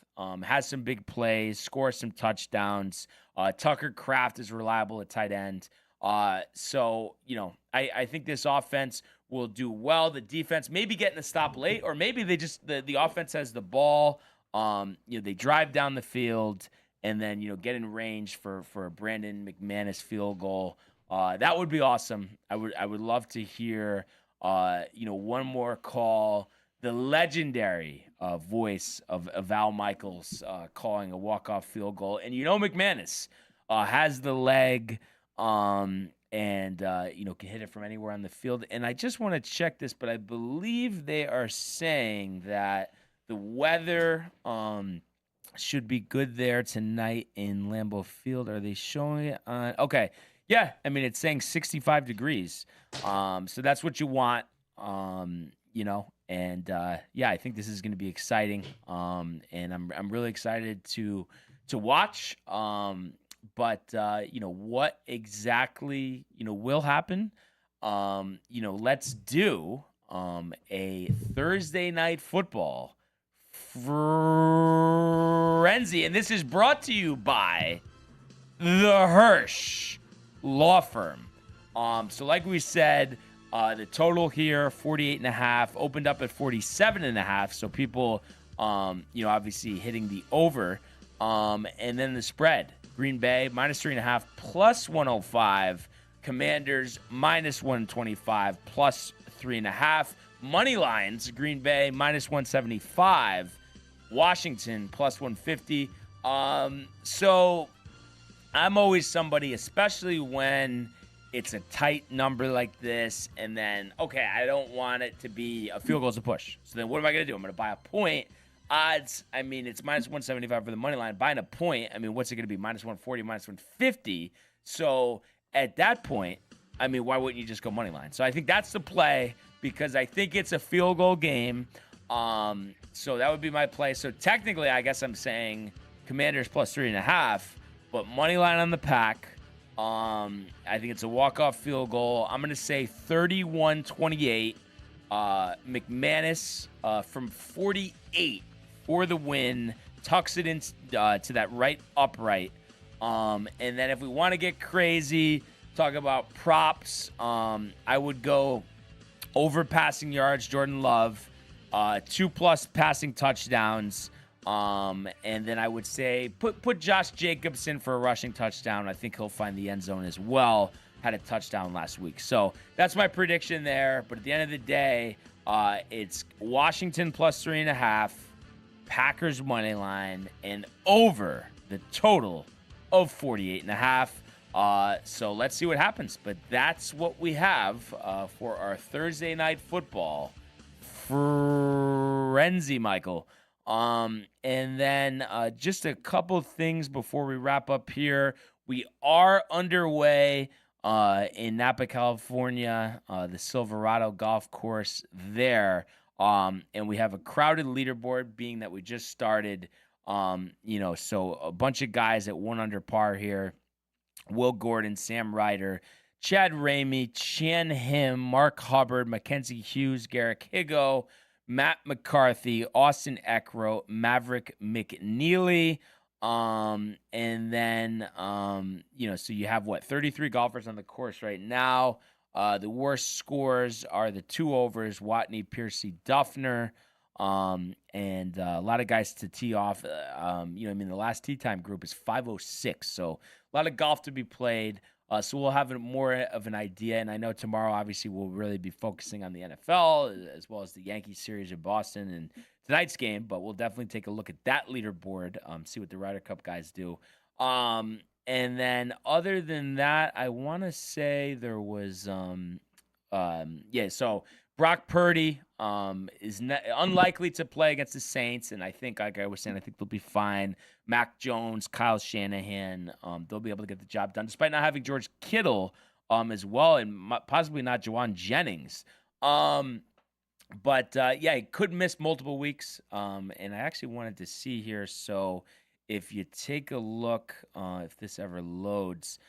has some big plays, scores some touchdowns. Tucker Kraft is reliable at tight end. I think this offense will do well. The defense maybe getting a stop late, or maybe they just the offense has the ball. They drive down the field and then get in range for a Brandon McManus field goal. That would be awesome. I would love to hear one more call the legendary voice of Al Michaels calling a walk-off field goal. And McManus has the leg and can hit it from anywhere on the field. And I just want to check this, but I believe they are saying that the weather should be good there tonight in Lambeau Field. Are they showing it on? Okay. Yeah. I mean, it's saying 65 degrees. So that's what you want, and I think this is going to be exciting. And I'm really excited to watch. But what exactly, will happen? Let's do a Thursday night football frenzy. And this is brought to you by the Hirsch Law Firm. So like we said, the total here, 48.5, opened up at 47.5. So people, obviously hitting the over. And then the spread, Green Bay -3.5 plus 105. Commanders -125 plus 3.5. Money lines, Green Bay -175. Washington plus 150. So I'm always somebody, especially when it's a tight number like this, and then, okay, I don't want it to be a field goal to push. So then what am I going to do? I'm going to buy a point. Odds, I mean, it's -175 for the money line. Buying a point, I mean, what's it going to be? -140, -150. So at that point, I mean, why wouldn't you just go money line? So I think that's the play because I think it's a field goal game. So that would be my play. So technically, I guess I'm saying Commanders plus 3.5, but money line on the Pack. I think it's a walk-off field goal. I'm going to say 31-28. McManus from 48 for the win. Tucks it in to that right upright. And then if we want to get crazy, talk about props, I would go over passing yards, Jordan Love, 2+ passing touchdowns. And then I would say put Josh Jacobs in for a rushing touchdown. I think he'll find the end zone as well. Had a touchdown last week. So that's my prediction there. But at the end of the day, it's Washington plus 3.5, Packers money line, and over the total of 48.5. So let's see what happens. But that's what we have for our Thursday night football frenzy, Michael. And then just a couple things before we wrap up here. We are underway in Napa, California, the Silverado golf course there. And we have a crowded leaderboard being that we just started. So a bunch of guys at 1 under par here. Will Gordon, Sam Ryder, Chad Ramey, Chan Him, Mark Hubbard, Mackenzie Hughes, Garrick Higo, Matt McCarthy, Austin Eckroat, Maverick McNeely. And then, so you have 33 golfers on the course right now. The worst scores are the 2 overs, Watney, Piercy, Duffner. And a lot of guys to tee off. The last tee time group is 5:06. So a lot of golf to be played. So we'll have more of an idea. And I know tomorrow, obviously, we'll really be focusing on the NFL as well as the Yankees series in Boston and tonight's game. But we'll definitely take a look at that leaderboard, see what the Ryder Cup guys do. And then other than that, I want to say there was, so Brock Purdy is unlikely to play against the Saints, and I think, like I was saying, I think they'll be fine. Mac Jones, Kyle Shanahan, they'll be able to get the job done, despite not having George Kittle as well, and possibly not Jawan Jennings. But he could miss multiple weeks, and I actually wanted to see here, so if you take a look, if this ever loads,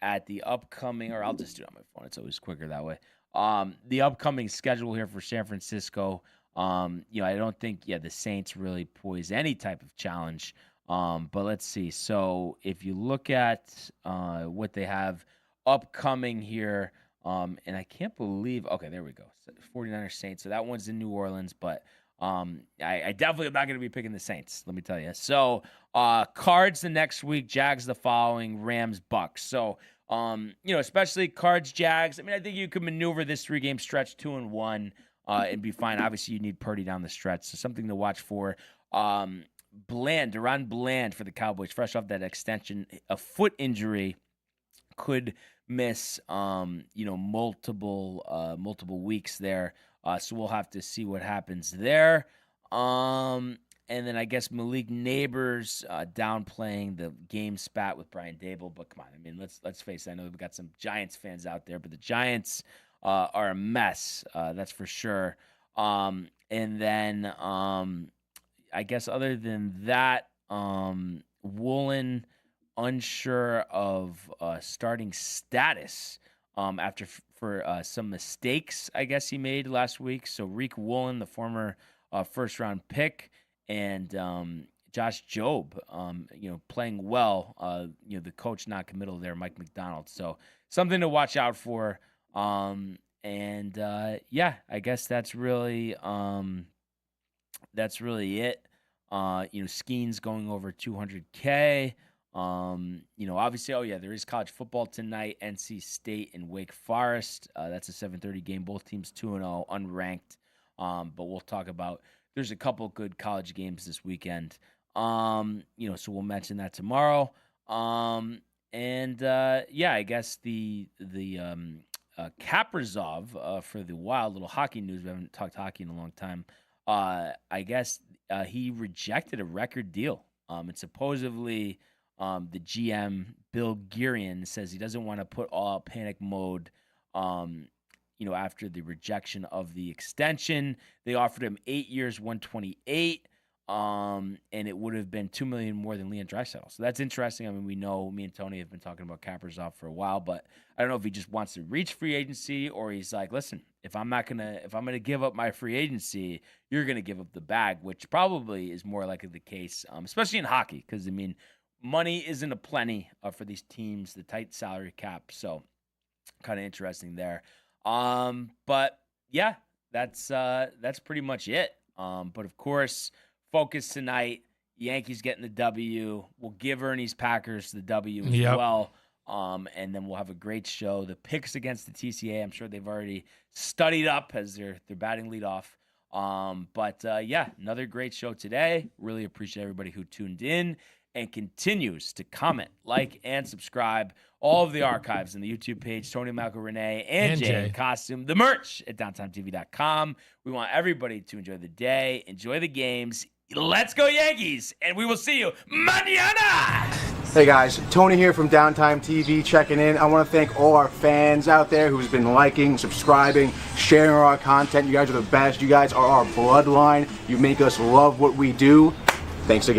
at the upcoming, or I'll just do it on my phone. It's always quicker that way. The upcoming schedule here for San Francisco, I don't think, the Saints really pose any type of challenge. But let's see. So if you look at what they have upcoming here, and I can't believe, okay, there we go. 49ers Saints. So that one's in New Orleans, but I definitely am not going to be picking the Saints, let me tell you. So Cards the next week, Jags the following, Rams, Bucks. So, especially Cards, Jags. I mean, I think you could maneuver this 3-game stretch 2-1. and be fine. Obviously, you need Purdy down the stretch, so something to watch for. Deron Bland for the Cowboys, fresh off that extension, a foot injury, could miss multiple weeks there. So we'll have to see what happens there. And then I guess Malik Neighbors downplaying the game spat with Brian Dable, but come on, I mean, let's face it. I know we've got some Giants fans out there, but the Giants are a mess, that's for sure. And then I guess other than that, Woolen unsure of starting status after some mistakes I guess he made last week. So Reek Woolen, the former first-round pick, and Josh Jobe, playing well. The coach not committal there, Mike McDonald. So something to watch out for. I guess that's really it. Skeens going over 200K. Obviously, there is college football tonight. NC State and Wake Forest. That's a 7:30 game. Both teams 2-0, unranked. But we'll talk about. There's a couple good college games this weekend. So we'll mention that tomorrow. I guess the Kaprizov for the Wild, little hockey news. We haven't talked hockey in a long time. I guess he rejected a record deal. And supposedly the GM, Bill Guerin, says he doesn't want to put all-out panic mode after the rejection of the extension. They offered him 8 years, $128, and it would have been $2 million more than Leon Draisaitl. So that's interesting. I mean, we know me and Tony have been talking about Kaprizov for a while, but I don't know if he just wants to reach free agency or he's like, listen, if I'm gonna give up my free agency, you're gonna give up the bag, which probably is more likely the case, especially in hockey, because I mean, money isn't aplenty for these teams, the tight salary cap. So kind of interesting there. But yeah, that's pretty much it. But of course, focus tonight. Yankees getting the W. We'll give Ernie's Packers the W as well. And then we'll have a great show. The picks against the TCA, I'm sure they've already studied up as they're batting leadoff. Another great show today. Really appreciate everybody who tuned in and continues to comment, like, and subscribe. All of the archives on the YouTube page, Tony, Malcolm, Renee, and Jay in costume. The merch at DowntimeTV.com. We want everybody to enjoy the day, enjoy the games. Let's go Yankees, and we will see you mañana. Hey guys, Tony here from Downtime TV checking in. I want to thank all our fans out there who's been liking, subscribing, sharing our content. You guys are the best. You guys are our bloodline. You make us love what we do. Thanks again.